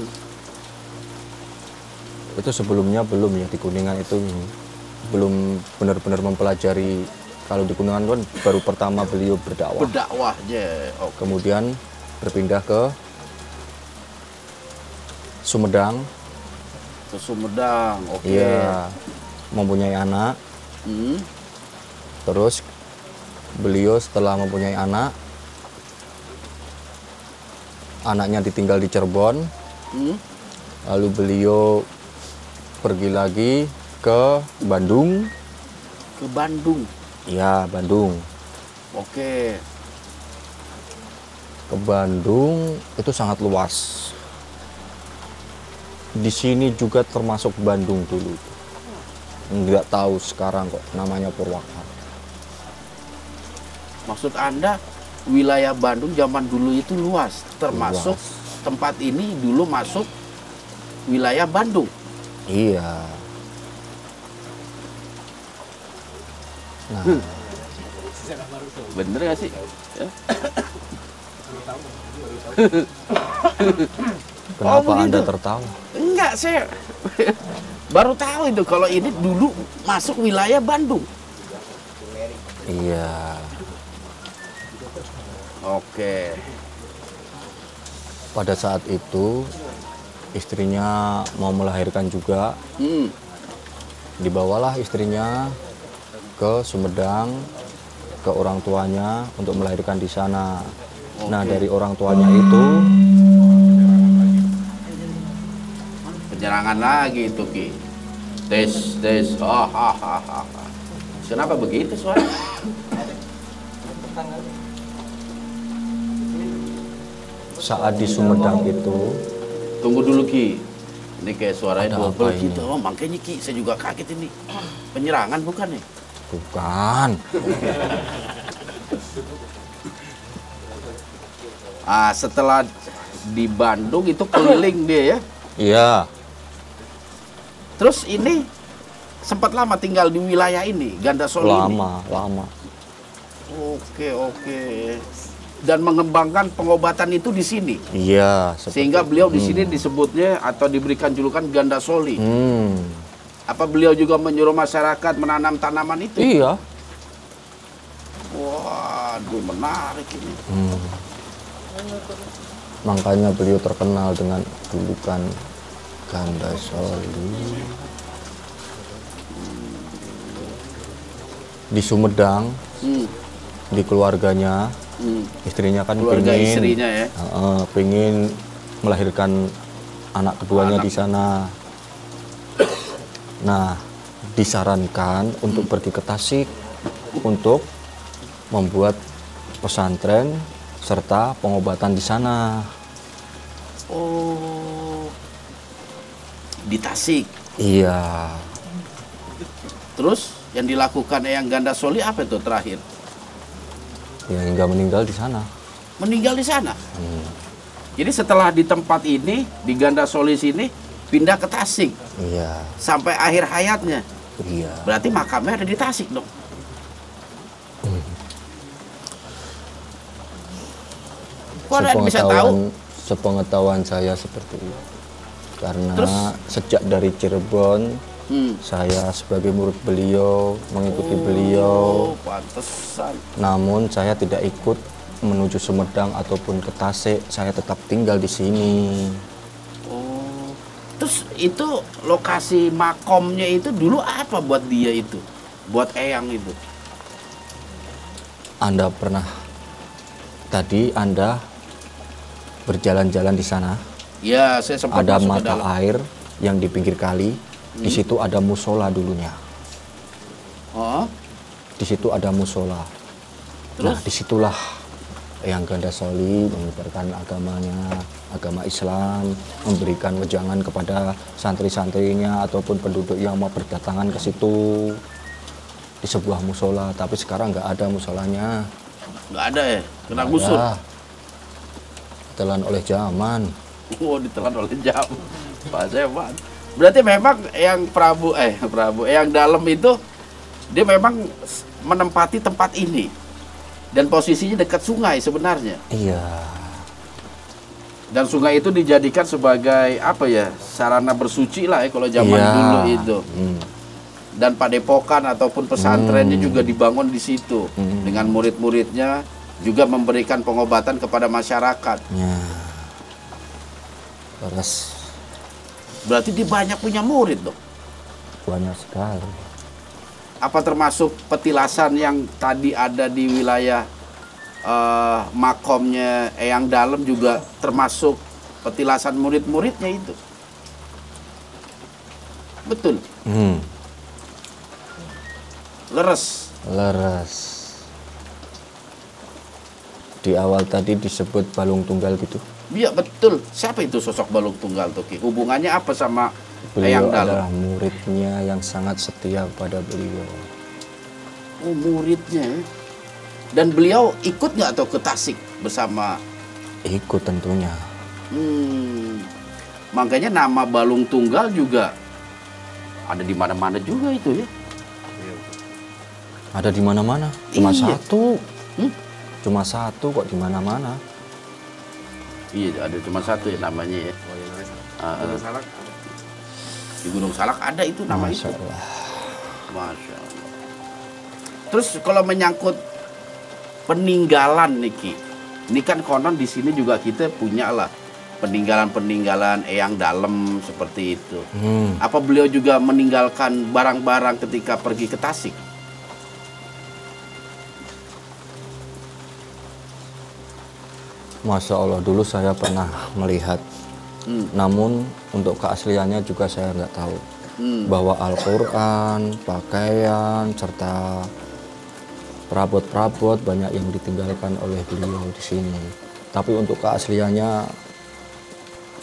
S3: Itu sebelumnya belum ya, di Kuningan itu belum benar-benar mempelajari. Kalau di Kuningan kan baru pertama beliau berdakwah.
S2: Berdakwahnya. Oke.
S3: Kemudian berpindah ke Sumedang.
S2: Ke Sumedang. Oke.
S3: Iya, mempunyai anak.
S2: Hmm.
S3: Terus beliau setelah mempunyai anak, anaknya ditinggal di Cirebon.
S2: Hmm.
S3: Lalu beliau pergi lagi ke Bandung.
S2: Ke Bandung.
S3: Iya, Bandung.
S2: Oke.
S3: Ke Bandung itu sangat luas. Di sini juga termasuk Bandung dulu. Nggak tahu sekarang kok namanya Purwakarta.
S2: Maksud Anda wilayah Bandung zaman dulu itu luas, termasuk
S3: Luas.
S2: tempat ini dulu masuk wilayah Bandung.
S3: Iya. Nah,
S2: Bener gak sih? Ya?
S3: kenapa
S2: begitu.
S3: Anda tertawa?
S2: Enggak, saya baru tahu itu kalau ini dulu masuk wilayah Bandung.
S3: Iya.
S2: Oke.
S3: Pada saat itu istrinya mau melahirkan juga.
S2: Hmm.
S3: Dibawalah istrinya ke Sumedang ke orang tuanya untuk melahirkan di sana. Nah,
S2: Oke.
S3: dari orang tuanya itu
S2: Penyerangan lagi itu, Ki. Tes, tes. Kenapa begitu suara?
S3: saat di Sumedang itu
S2: Tunggu dulu, Ki. Ini kayak suaranya
S3: Ada
S2: double
S3: apa ini?
S2: gitu. Oh, makanya Ki, saya juga kaget ini. Penyerangan bukan nih?
S3: bukan.
S2: Setelah di Bandung itu keliling dia ya.
S3: Iya,
S2: Terus ini sempat lama tinggal di wilayah ini, Ganda Soli ini.
S3: lama.
S2: Oke, oke. Dan mengembangkan pengobatan itu di sini.
S3: Iya, seperti
S2: Sehingga beliau di sini disebutnya atau diberikan julukan Ganda Soli. Apa beliau juga menyuruh masyarakat menanam tanaman itu?
S3: Iya.
S2: Waduh, menarik ini.
S3: Makanya beliau terkenal dengan julukan Ganda Soli. Di Sumedang, di keluarganya, istrinya kan
S2: Keluarga istrinya ya.
S3: pengen melahirkan anak keduanya di sana. Nah, disarankan untuk pergi ke Tasik untuk membuat pesantren serta pengobatan di sana.
S2: Oh, di Tasik.
S3: Iya.
S2: Terus yang dilakukan Eyang Ganda Soli apa itu terakhir?
S3: Ya hingga meninggal di sana.
S2: Meninggal di sana. Jadi setelah di tempat ini, di Ganda Soli sini, pindah ke Tasik
S3: Iya.
S2: sampai akhir hayatnya.
S3: Iya.
S2: Berarti makamnya ada di Tasik dong. Kok ada bisa tahu?
S3: Sepengetahuan saya seperti itu. Karena
S2: Terus?
S3: sejak dari Cirebon, saya sebagai murid beliau, mengikuti beliau.
S2: Oh, pantesan.
S3: Namun saya tidak ikut menuju Sumedang ataupun ke Tasik, saya tetap tinggal di sini.
S2: Oh. Terus itu lokasi makomnya itu dulu apa buat dia itu? Buat Eyang itu?
S3: Anda pernah tadi Anda berjalan-jalan di sana,
S2: Ya, saya sempat
S3: ada
S2: masuk ke
S3: mata
S2: dalam.
S3: air yang di pinggir kali. Di situ ada musola dulunya.
S2: Oh,
S3: Di situ ada musola.
S2: Terus?
S3: Nah, disitulah Eyang Ganda Soli menyebarkan agamanya, agama Islam, memberikan wejangan kepada santri-santrinya ataupun penduduk yang mau berdatangan ke situ di sebuah musola. Tapi sekarang nggak ada musolanya.
S2: nggak ada ya? Kena
S3: Nggak
S2: gusur?
S3: ada. Ditelan oleh zaman.
S2: Oh, ditelan oleh jam. Pak Zeman. Berarti memang yang yang dalam itu dia memang menempati tempat ini dan posisinya dekat sungai sebenarnya.
S3: Iya.
S2: Dan sungai itu dijadikan sebagai apa ya, sarana bersuci lah ya kalau zaman
S3: Iya.
S2: dulu itu. Dan padepokan ataupun pesantrennya juga dibangun di situ dengan murid-muridnya juga memberikan pengobatan kepada masyarakat.
S3: Ya. Terus
S2: Berarti dia banyak punya murid dong.
S3: banyak sekali.
S2: Apa termasuk petilasan yang tadi ada di wilayah makomnya Eyang Dalem juga termasuk petilasan murid-muridnya itu? Betul. Leres.
S3: Leres. Di awal tadi disebut Balung Tunggal gitu.
S2: Iya betul. Siapa itu sosok Balung Tunggal tuh Ki? Hubungannya apa sama Eyang
S3: Beliau
S2: Dalem?
S3: adalah muridnya yang sangat setia pada beliau.
S2: Oh, muridnya. Ya. Dan beliau ikut nggak atau ke Tasik bersama?
S3: Ikut tentunya.
S2: Makanya nama Balung Tunggal juga ada di mana-mana juga itu ya.
S3: Ada di mana-mana. Cuma
S2: Iya.
S3: satu. Cuma satu kok di mana-mana.
S2: Iya, ada cuma satu ya namanya ya. Gunung Salak. Di Gunung Salak ada itu nama
S3: Masya
S2: itu.
S3: Allah.
S2: Masya Allah. Terus kalau menyangkut peninggalan nih Ki, ini kan konon di sini juga kita punya lah peninggalan-peninggalan Eyang Dalem seperti itu. Apa beliau juga meninggalkan barang-barang ketika pergi ke Tasik?
S3: Masya Allah, dulu saya pernah melihat. Namun untuk keasliannya juga saya nggak tahu. Bahwa Al-Quran, pakaian, serta perabot-perabot banyak yang ditinggalkan oleh beliau di sini. Tapi untuk keasliannya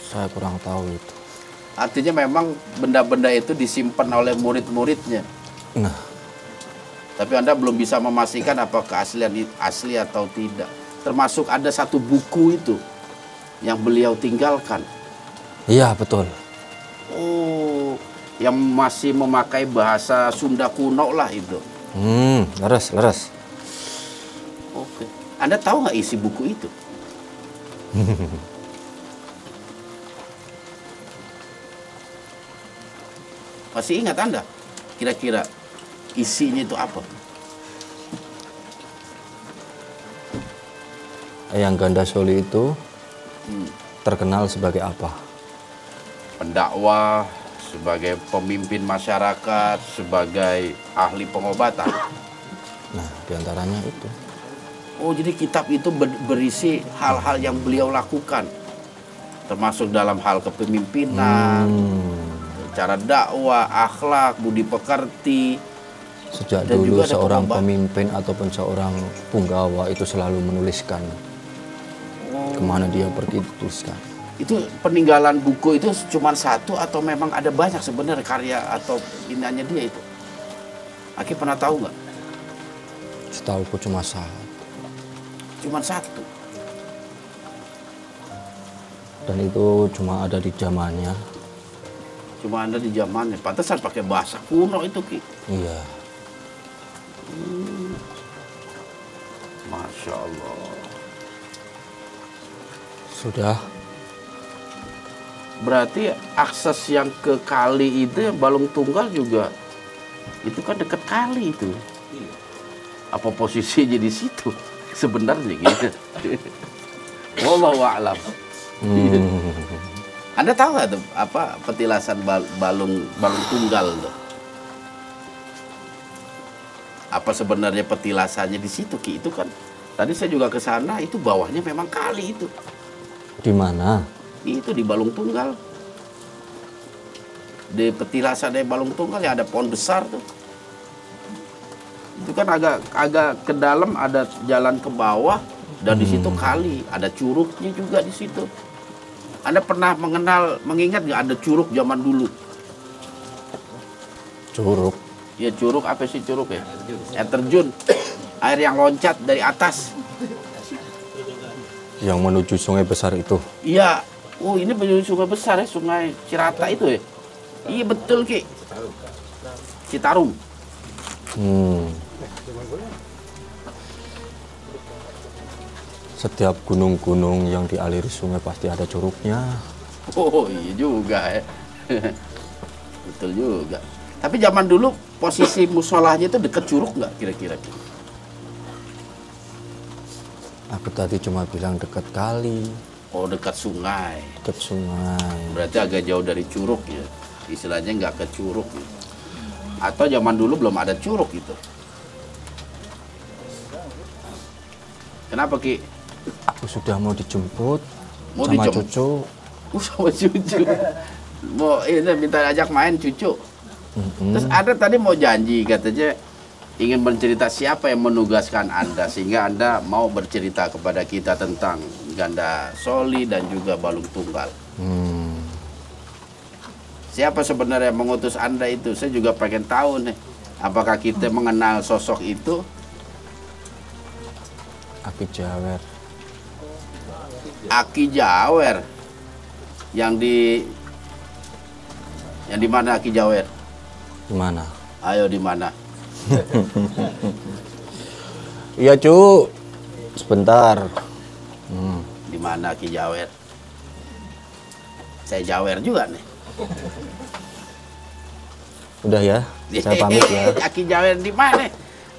S3: saya kurang tahu itu.
S2: Artinya memang benda-benda itu disimpan oleh murid-muridnya.
S3: Nah,
S2: Tapi Anda belum bisa memastikan apakah keaslian asli atau tidak. Termasuk ada satu buku itu yang beliau tinggalkan.
S3: iya betul.
S2: Oh, yang masih memakai bahasa Sunda kuno lah itu.
S3: Leres.
S2: Oke. Anda tahu nggak isi buku itu? Masih ingat Anda? Kira-kira isinya itu apa?
S3: Eyang Ganda Soli itu terkenal sebagai apa?
S2: Pendakwah, sebagai pemimpin masyarakat, sebagai ahli pengobatan.
S3: Nah, diantaranya itu.
S2: Oh, jadi kitab itu berisi hal-hal yang beliau lakukan, termasuk dalam hal kepemimpinan, cara dakwah, akhlak, budi pekerti.
S3: Sejak
S2: dan
S3: dulu
S2: juga ada
S3: seorang
S2: pengobatan.
S3: pemimpin ataupun seorang punggawa itu selalu menuliskan. Kemana dia pergi dituliskan.
S2: Itu peninggalan buku itu cuma satu atau memang ada banyak sebenarnya karya atau iniannya dia itu? Aki pernah tahu nggak?
S3: Setahuku cuma satu.
S2: Cuma satu.
S3: Dan itu cuma ada di zamannya.
S2: Cuma ada di zamannya. Pantesan pakai bahasa kuno itu, Ki.
S3: Iya.
S2: Masya Allah.
S3: Sudah.
S2: Berarti akses yang ke kali itu yang Balung Tunggal juga itu kan dekat kali itu. Apa posisinya di situ sebenarnya gitu. Wallahu a'lam. Anda tahu nggak tuh apa petilasan Balung Tunggal tuh? Apa sebenarnya petilasannya di situ, Ki? Itu kan tadi saya juga ke sana, itu bawahnya memang kali itu.
S3: Di mana?
S2: Itu di Balung Tunggal. Di petilasan dari Balung Tunggal ya ada pohon besar tuh. Itu kan agak ke dalam, ada jalan ke bawah dan di situ kali, ada curugnya juga di situ. Anda pernah mengingat nggak ada curug zaman dulu?
S3: Curug.
S2: Ya curug, apa sih curug ya? Air terjun. Air yang loncat dari atas.
S3: Yang menuju sungai besar itu.
S2: Iya. Oh, ini menuju sungai besar ya, Sungai Cirata itu ya? Iya betul, Ki. Citarum.
S3: Setiap gunung-gunung yang dialiri sungai pasti ada curugnya.
S2: Oh iya juga ya. Betul juga. Tapi zaman dulu posisi musolahnya itu dekat curug nggak kira-kira?
S3: Aku tadi cuma bilang dekat kali,
S2: Oh dekat sungai.
S3: dekat sungai.
S2: Berarti agak jauh dari curug ya. Istilahnya nggak ke curug ya. Atau zaman dulu belum ada curug gitu. Kenapa, Ki?
S3: Aku sudah mau dijemput
S2: Mau
S3: sama
S2: dijemput?
S3: cucu.
S2: Sama cucu. Mau ini minta ajak main cucu. Terus ada tadi mau janji katanya ingin bercerita siapa yang menugaskan Anda sehingga Anda mau bercerita kepada kita tentang Ganda Soli dan juga Balung Tunggal. Siapa sebenarnya yang mengutus Anda itu? Saya juga pengen tahu nih. Apakah kita mengenal sosok itu?
S3: Aki Jawer.
S2: Aki Jawer. Yang di mana Aki Jawer?
S3: Di mana?
S2: Ayo di mana?
S3: Iya, cu. Sebentar.
S2: Di mana Ki Jawer? Saya Jawer juga nih.
S3: Udah ya, saya pamit ya.
S2: Aki Jawer di mana?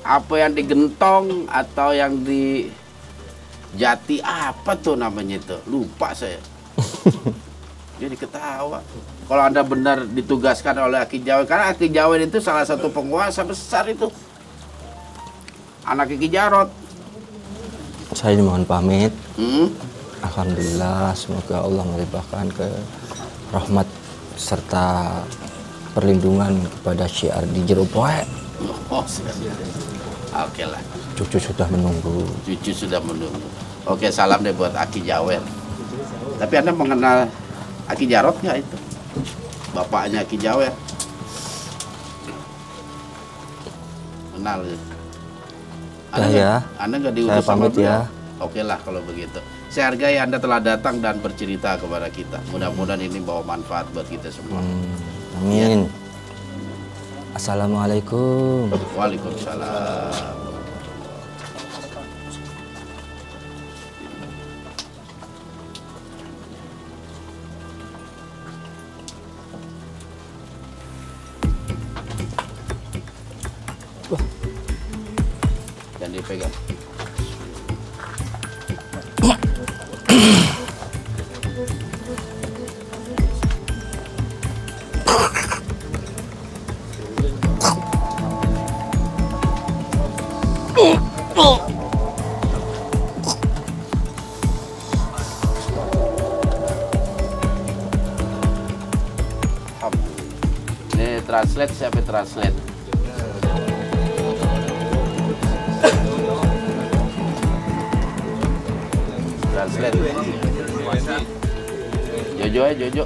S2: Apa yang di Gentong atau yang di Jati apa tuh namanya itu? Lupa saya. Jadi ketawa. Kalau Anda benar ditugaskan oleh Aki Jawer, karena Aki Jawer itu salah satu penguasa besar itu. Anak Ki Jarot.
S3: Saya mohon pamit.
S2: Hmm?
S3: Alhamdulillah, semoga Allah melimpahkan ke rahmat serta perlindungan kepada syiar di jero poek.
S2: Oh, oke lah.
S3: Cucu sudah menunggu.
S2: Cucu sudah menunggu. Oke, salam deh buat Aki Jawer. Tapi Anda mengenal Aki Jarot nggak itu? Bapaknya Aki Jawer. Kenal ya?
S3: Udah ya.
S2: Anda nggak diutus
S3: Saya
S2: sama
S3: pamit
S2: beliau?
S3: ya.
S2: Oke lah kalau begitu. Saya hargai Anda telah datang dan bercerita kepada kita. Mudah-mudahan ini bawa manfaat buat kita semua.
S3: Amin. Assalamualaikum.
S2: Waalaikumsalam. Jangan dipegang. Ini translate, siapa translate? Translate. Jojo ya, Jojo.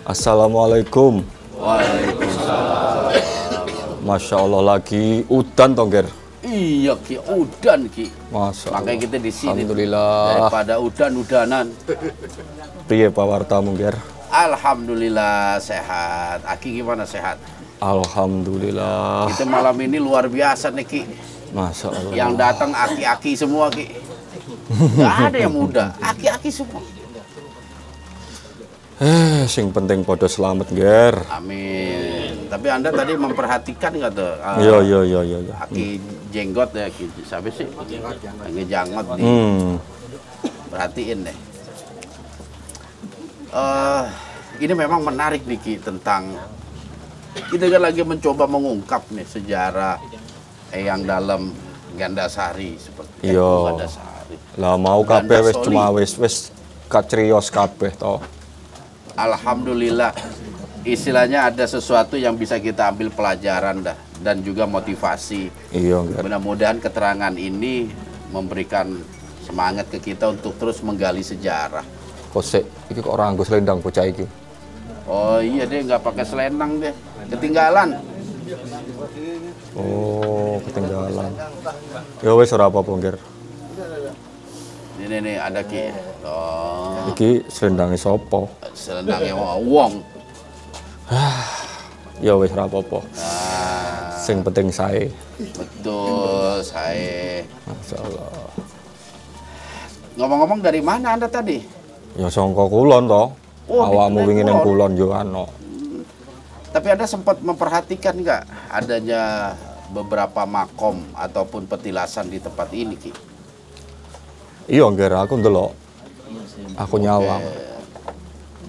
S3: Assalamualaikum.
S2: Waalaikumsalam.
S3: Masya Allah lagi udan toh Ger.
S2: Iya Ki, udan Ki.
S3: Masya Allah.
S2: Makanya kita di sini.
S3: Alhamdulillah.
S2: Daripada udan-udanan.
S3: Piye pawartamu Ger?
S2: Alhamdulillah sehat. Aki gimana sehat?
S3: Alhamdulillah.
S2: Kita malam ini luar biasa nih Ki.
S3: Masya Allah.
S2: Yang datang aki-aki semua Ki. Gak ada yang muda, aki-aki semua.
S3: Sing penting podo selamat Ger.
S2: Amin. Tapi Anda tadi memperhatikan nggak tuh?
S3: Iya.
S2: Aki jenggot ya, Ki. Siapa sih? Aki janggot nih. Perhatiin deh. Ini memang menarik nih Ki, tentang kita kan lagi mencoba mengungkap nih sejarah yang dalam Gandasari seperti
S3: Iya.
S2: Gandasari.
S3: Lah mau kabeh wis
S2: Gandasoli.
S3: cuma wis kacrios kabeh toh.
S2: Alhamdulillah, istilahnya ada sesuatu yang bisa kita ambil pelajaran dah, dan juga motivasi.
S3: Iya Ger.
S2: Mudah-mudahan keterangan ini memberikan semangat ke kita untuk terus menggali sejarah.
S3: Kosek, iki kok orang nggo selendang bocah iki.
S2: Oh iya, dia nggak pakai selendang deh, ketinggalan.
S3: Oh, ketinggalan. Ya wis ora apa-apa Ger.
S2: Ini nih ada Ki. Oh,
S3: Iki selendangnya sapa?
S2: selendangnya wong.
S3: Ya wis ora apa-apa.
S2: Ah,
S3: Sing penting sae.
S2: betul, saya.
S3: Masyaallah.
S2: Ngomong-ngomong, dari mana Anda tadi?
S3: Ya sangka kulon toh.
S2: Oh,
S3: Awakmu
S2: dari
S3: wingi ning
S2: kulon.
S3: kulon yo ano.
S2: Tapi Anda sempat memperhatikan nggak adanya beberapa makom ataupun petilasan di tempat ini, Ki?
S3: Iya Ger, aku ndelok. Aku nyawang.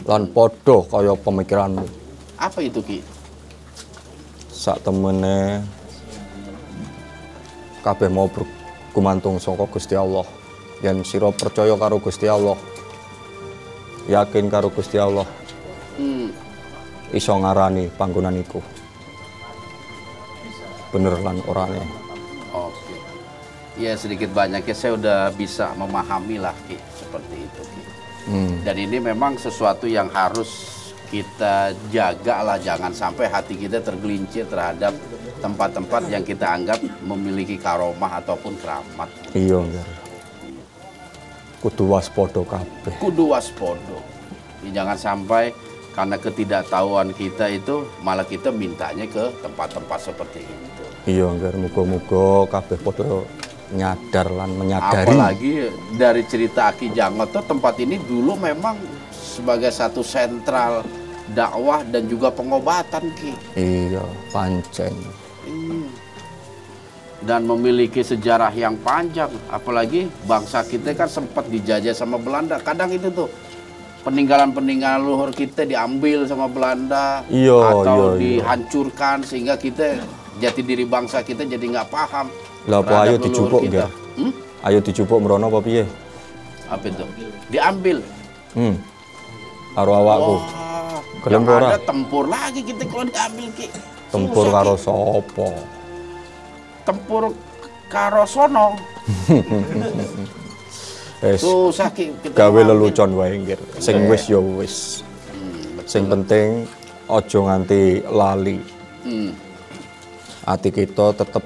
S3: Lan podo kaya pemikiranmu.
S2: Apa itu, Ki?
S3: Sak temene kabeh mau gumantung saka Gusti Allah. Yen sira percaya karo Gusti Allah, yakin karo Gusti Allah, iso ngarani panggonan iku. Bener lan orane.
S2: Oke. Ya sedikit banyaknya saya udah bisa memahami lah, Ki, seperti itu, Ki. Dan ini memang sesuatu yang harus kita jaga lah, jangan sampai hati kita tergelincir terhadap tempat-tempat yang kita anggap memiliki karomah ataupun keramat.
S3: Iya Ger. Kudu waspada kabeh.
S2: Kudu waspodo. Ya, jangan sampai karena ketidaktahuan kita itu malah kita mintanya ke tempat-tempat seperti itu.
S3: Iya Ger, muga-muga kabeh padha nyadar lan menyadari.
S2: Apalagi dari cerita Aki Jangot tuh, tempat ini dulu memang sebagai satu sentral dakwah dan juga pengobatan, Ki.
S3: Iya, pancen.
S2: Dan memiliki sejarah yang panjang. Apalagi bangsa kita kan sempat dijajah sama Belanda. Kadang itu tuh peninggalan-peninggalan luhur kita diambil sama Belanda.
S3: Iya,
S2: atau
S3: iya, iya.
S2: dihancurkan sehingga kita, jati diri bangsa kita jadi nggak paham.
S3: Lah apa
S2: terhadap
S3: ayo
S2: leluhur
S3: dicupuk
S2: kita.
S3: Ger? Ayo dicupuk merono apa piye?
S2: Apa itu? Diambil.
S3: Karo awakku.
S2: Wah,
S3: Gelem
S2: yang
S3: ora?
S2: ada tempur lagi kita kalau diambil, Ki.
S3: Tempur
S2: Susah,
S3: karo
S2: Ki.
S3: sapa?
S2: Tempur karo sono.
S3: Wis
S2: Susah, Ki. Kita
S3: gawe
S2: ngambil.
S3: lelucon wae Ger. Sing wis ya wis. Sing penting aja nganti lali. Ati kita tetep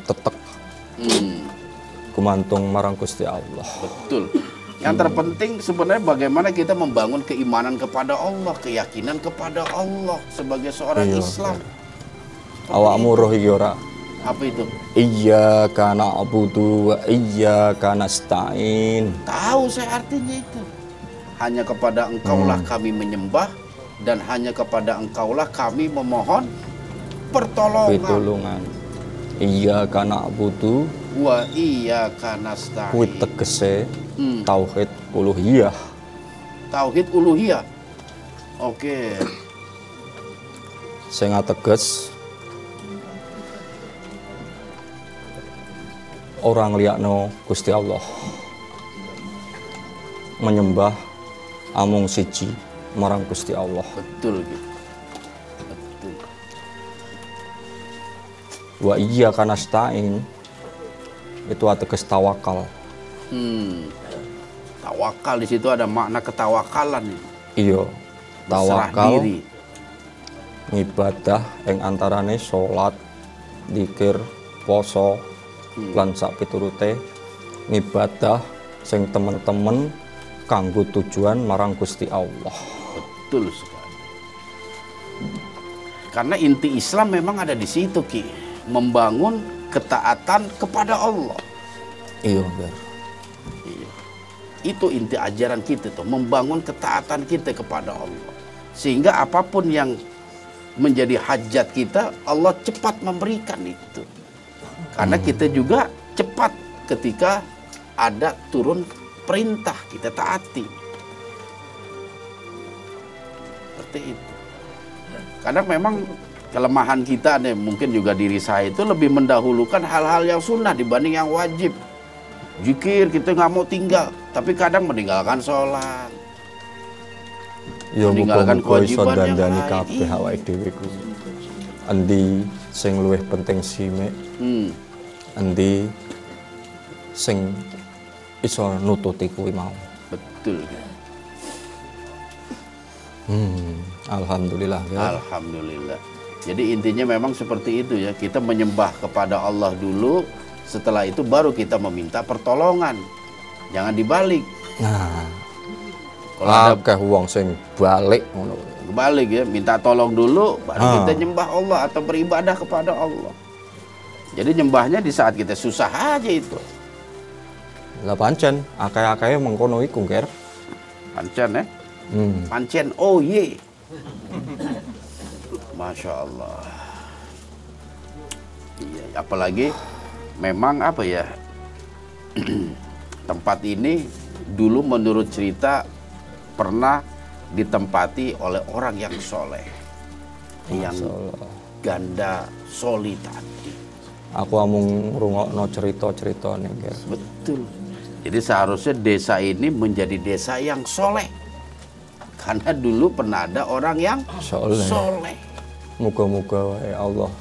S3: gumantung marang Gusti Allah.
S2: Betul. Yang terpenting sebenarnya bagaimana kita membangun keimanan kepada Allah, keyakinan kepada Allah sebagai seorang
S3: Iya.
S2: Islam.
S3: Awakmu roh iki ora?
S2: Apa itu?
S3: Iyyaka na'budu wa iyyaka nasta'in.
S2: Tahu saya artinya itu. Hanya kepada Engkaulah kami menyembah dan hanya kepada Engkaulah kami memohon pertolongan.
S3: Pitulungan. Iyyaka na'budu
S2: Wa iyyaka nasta'in.
S3: kuwi tegese tauhid uluhiyah.
S2: Tauhid uluhiyah. Oke.
S3: Sing ateges orang liyakno Gusti Allah. Menyembah amung siji marang Gusti Allah.
S2: Betul gitu. Betul.
S3: Wa iyyaka nasta'in itu ateges tawakal.
S2: Tawakal di situ ada makna ketawakalan.
S3: Iya,
S2: Berserah
S3: tawakal
S2: diri.
S3: ngibadah ing antarane salat, zikir, poso, lan sak piturute ngibadah sing temen-temen kanggo tujuan marang Gusti Allah.
S2: Betul sekali. Karena inti Islam memang ada di situ, Ki. Membangun ketaatan kepada Allah.
S3: Iya, Ger.
S2: Iya. Itu inti ajaran kita tuh, membangun ketaatan kita kepada Allah. Sehingga apapun yang menjadi hajat kita, Allah cepat memberikan itu. Karena kita juga cepat ketika ada turun perintah, kita taati. Seperti itu. Karena memang kelemahan kita nih, mungkin juga diri saya itu lebih mendahulukan hal-hal yang sunnah dibanding yang wajib. Zikir kita nggak mau tinggal, tapi kadang meninggalkan sholat.
S3: Ya
S2: Meninggalkan
S3: muga-muga iso
S2: kewajiban yang
S3: dandani
S2: lain.
S3: kabeh awake dhewe ku. Endi sing luwih penting simek, endi sing iso nututi kuwi mau.
S2: Betul.
S3: Alhamdulillah ya.
S2: Alhamdulillah. Jadi intinya memang seperti itu ya. Kita menyembah kepada Allah dulu, setelah itu baru kita meminta pertolongan. Jangan dibalik.
S3: Nah,
S2: Kalau ada
S3: akeh wong sing balik ngono.
S2: kebalik ya, minta tolong dulu, baru kita nyembah Allah atau beribadah kepada Allah. Jadi nyembahnya di saat kita susah aja itu.
S3: Lah pancen akeh-akehe mengkono iku, Ger.
S2: Pancen ya. Pancen, oh ye. Masya Allah. Iya, apalagi memang apa ya, tempat ini dulu menurut cerita pernah ditempati oleh orang yang soleh, yang ganda soli tadi.
S3: Aku amung ngrungokno cerita-cerita ning, Ger.
S2: Betul. Jadi seharusnya desa ini menjadi desa yang soleh. Karena dulu pernah ada orang yang soleh.
S3: Muga-muga wae Allah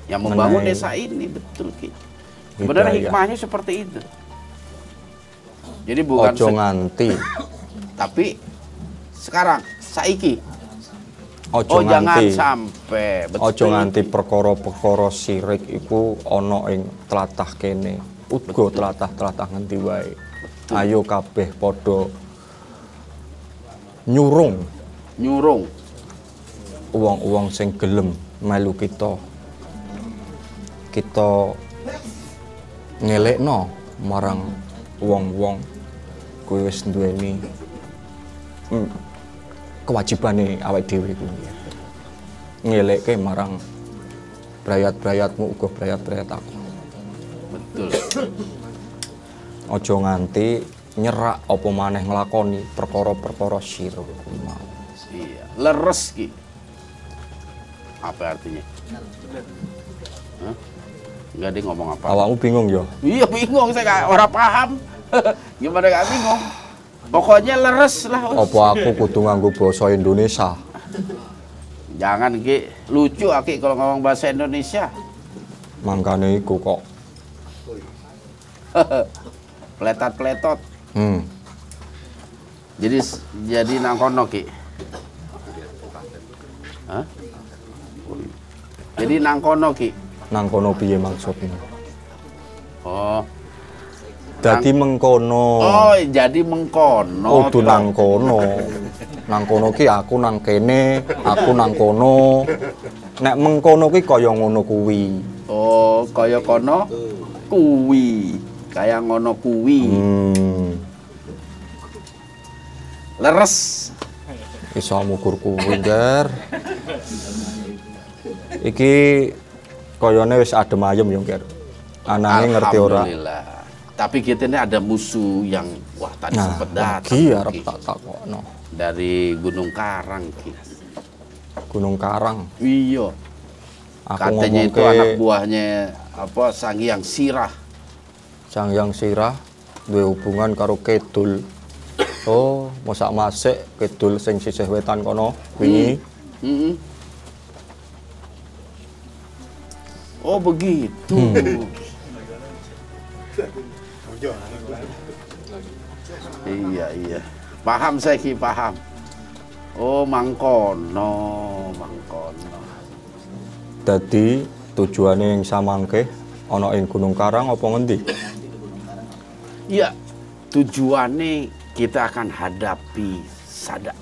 S2: Yang membangun
S3: Menai.
S2: desa ini, betul Ki. Sebenarnya
S3: Hidayah.
S2: hikmahnya seperti itu. Jadi bukan
S3: ojo nganti.
S2: tapi sekarang saiki.
S3: Ojo
S2: Jangan
S3: nganti.
S2: sampai. Betul.
S3: Ojo nganti perkara-perkara sirik iku ana ing tlatah kene. Uga tlatah-tlatah ngendi wae. Ayo kabeh padha nyurung wong-wong sing gelem melu kita. Kita ngelekno marang wong-wong kuwi wis duweni kewajibane awake dhewe kuwi. Ngelekke marang brayat-brayatmu uga brayat-brayat aku.
S2: Betul.
S3: Aja nganti nyerak apa maneh nglakoni perkara-perkara syirik kuwi mau.
S2: Iya, leres Ki. Apa artinya? Hah? Enggak, dia ngomong apa?
S3: Awakmu bingung ya?
S2: Iya bingung, saya nggak orang paham. Gimana nggak bingung? Pokoknya leres lah.
S3: Apa aku kudu nganggo basa Indonesia?
S2: Jangan Ki, lucu Aki kalau ngomong bahasa Indonesia.
S3: Mangkane iku kok.
S2: Peletot-peletot. Jadi nang kono Ki. Hah? Jadi nang kono Ki.
S3: Nang kono piye maksudnya?
S2: Oh.
S3: Dadi mengkono.
S2: Oh, jadi mengkono.
S3: Kudu nang kono. Nang kono ki aku nang kene, aku nang kono. Nek mengkono ki kaya ngono kuwi.
S2: Oh, kaya kono kuwi. Kaya ngono kuwi. Leres.
S3: Iso ngukur kuwi, Ger. Iki kayane wis adem ayem ya, Ger. Anane ngerti ora?
S2: Alhamdulillah. Tapi kita ini ada musuh yang wah tadi sempat datang.
S3: Lagi arep tak takokno.
S2: Dari Gunung Karang, Ki.
S3: Gunung Karang.
S2: Iya.
S3: Aku
S2: Katanya
S3: ngomong
S2: itu
S3: ke
S2: anak buahnya apa Sang Hyang Sirah.
S3: Sang Hyang Sirah duwe hubungan karo Kidul. Oh, mosak masik Kidul sing sisih wetan kono wingi.
S2: Mm-mm. Oh begitu. Iya iya. Paham saya Ki, paham. Oh mangkono, mangkono.
S3: Dadi tujuane yang samangke ana ing Gunung Karang apa ngendi?
S2: Iya, tujuannya kita akan hadapi Sadak.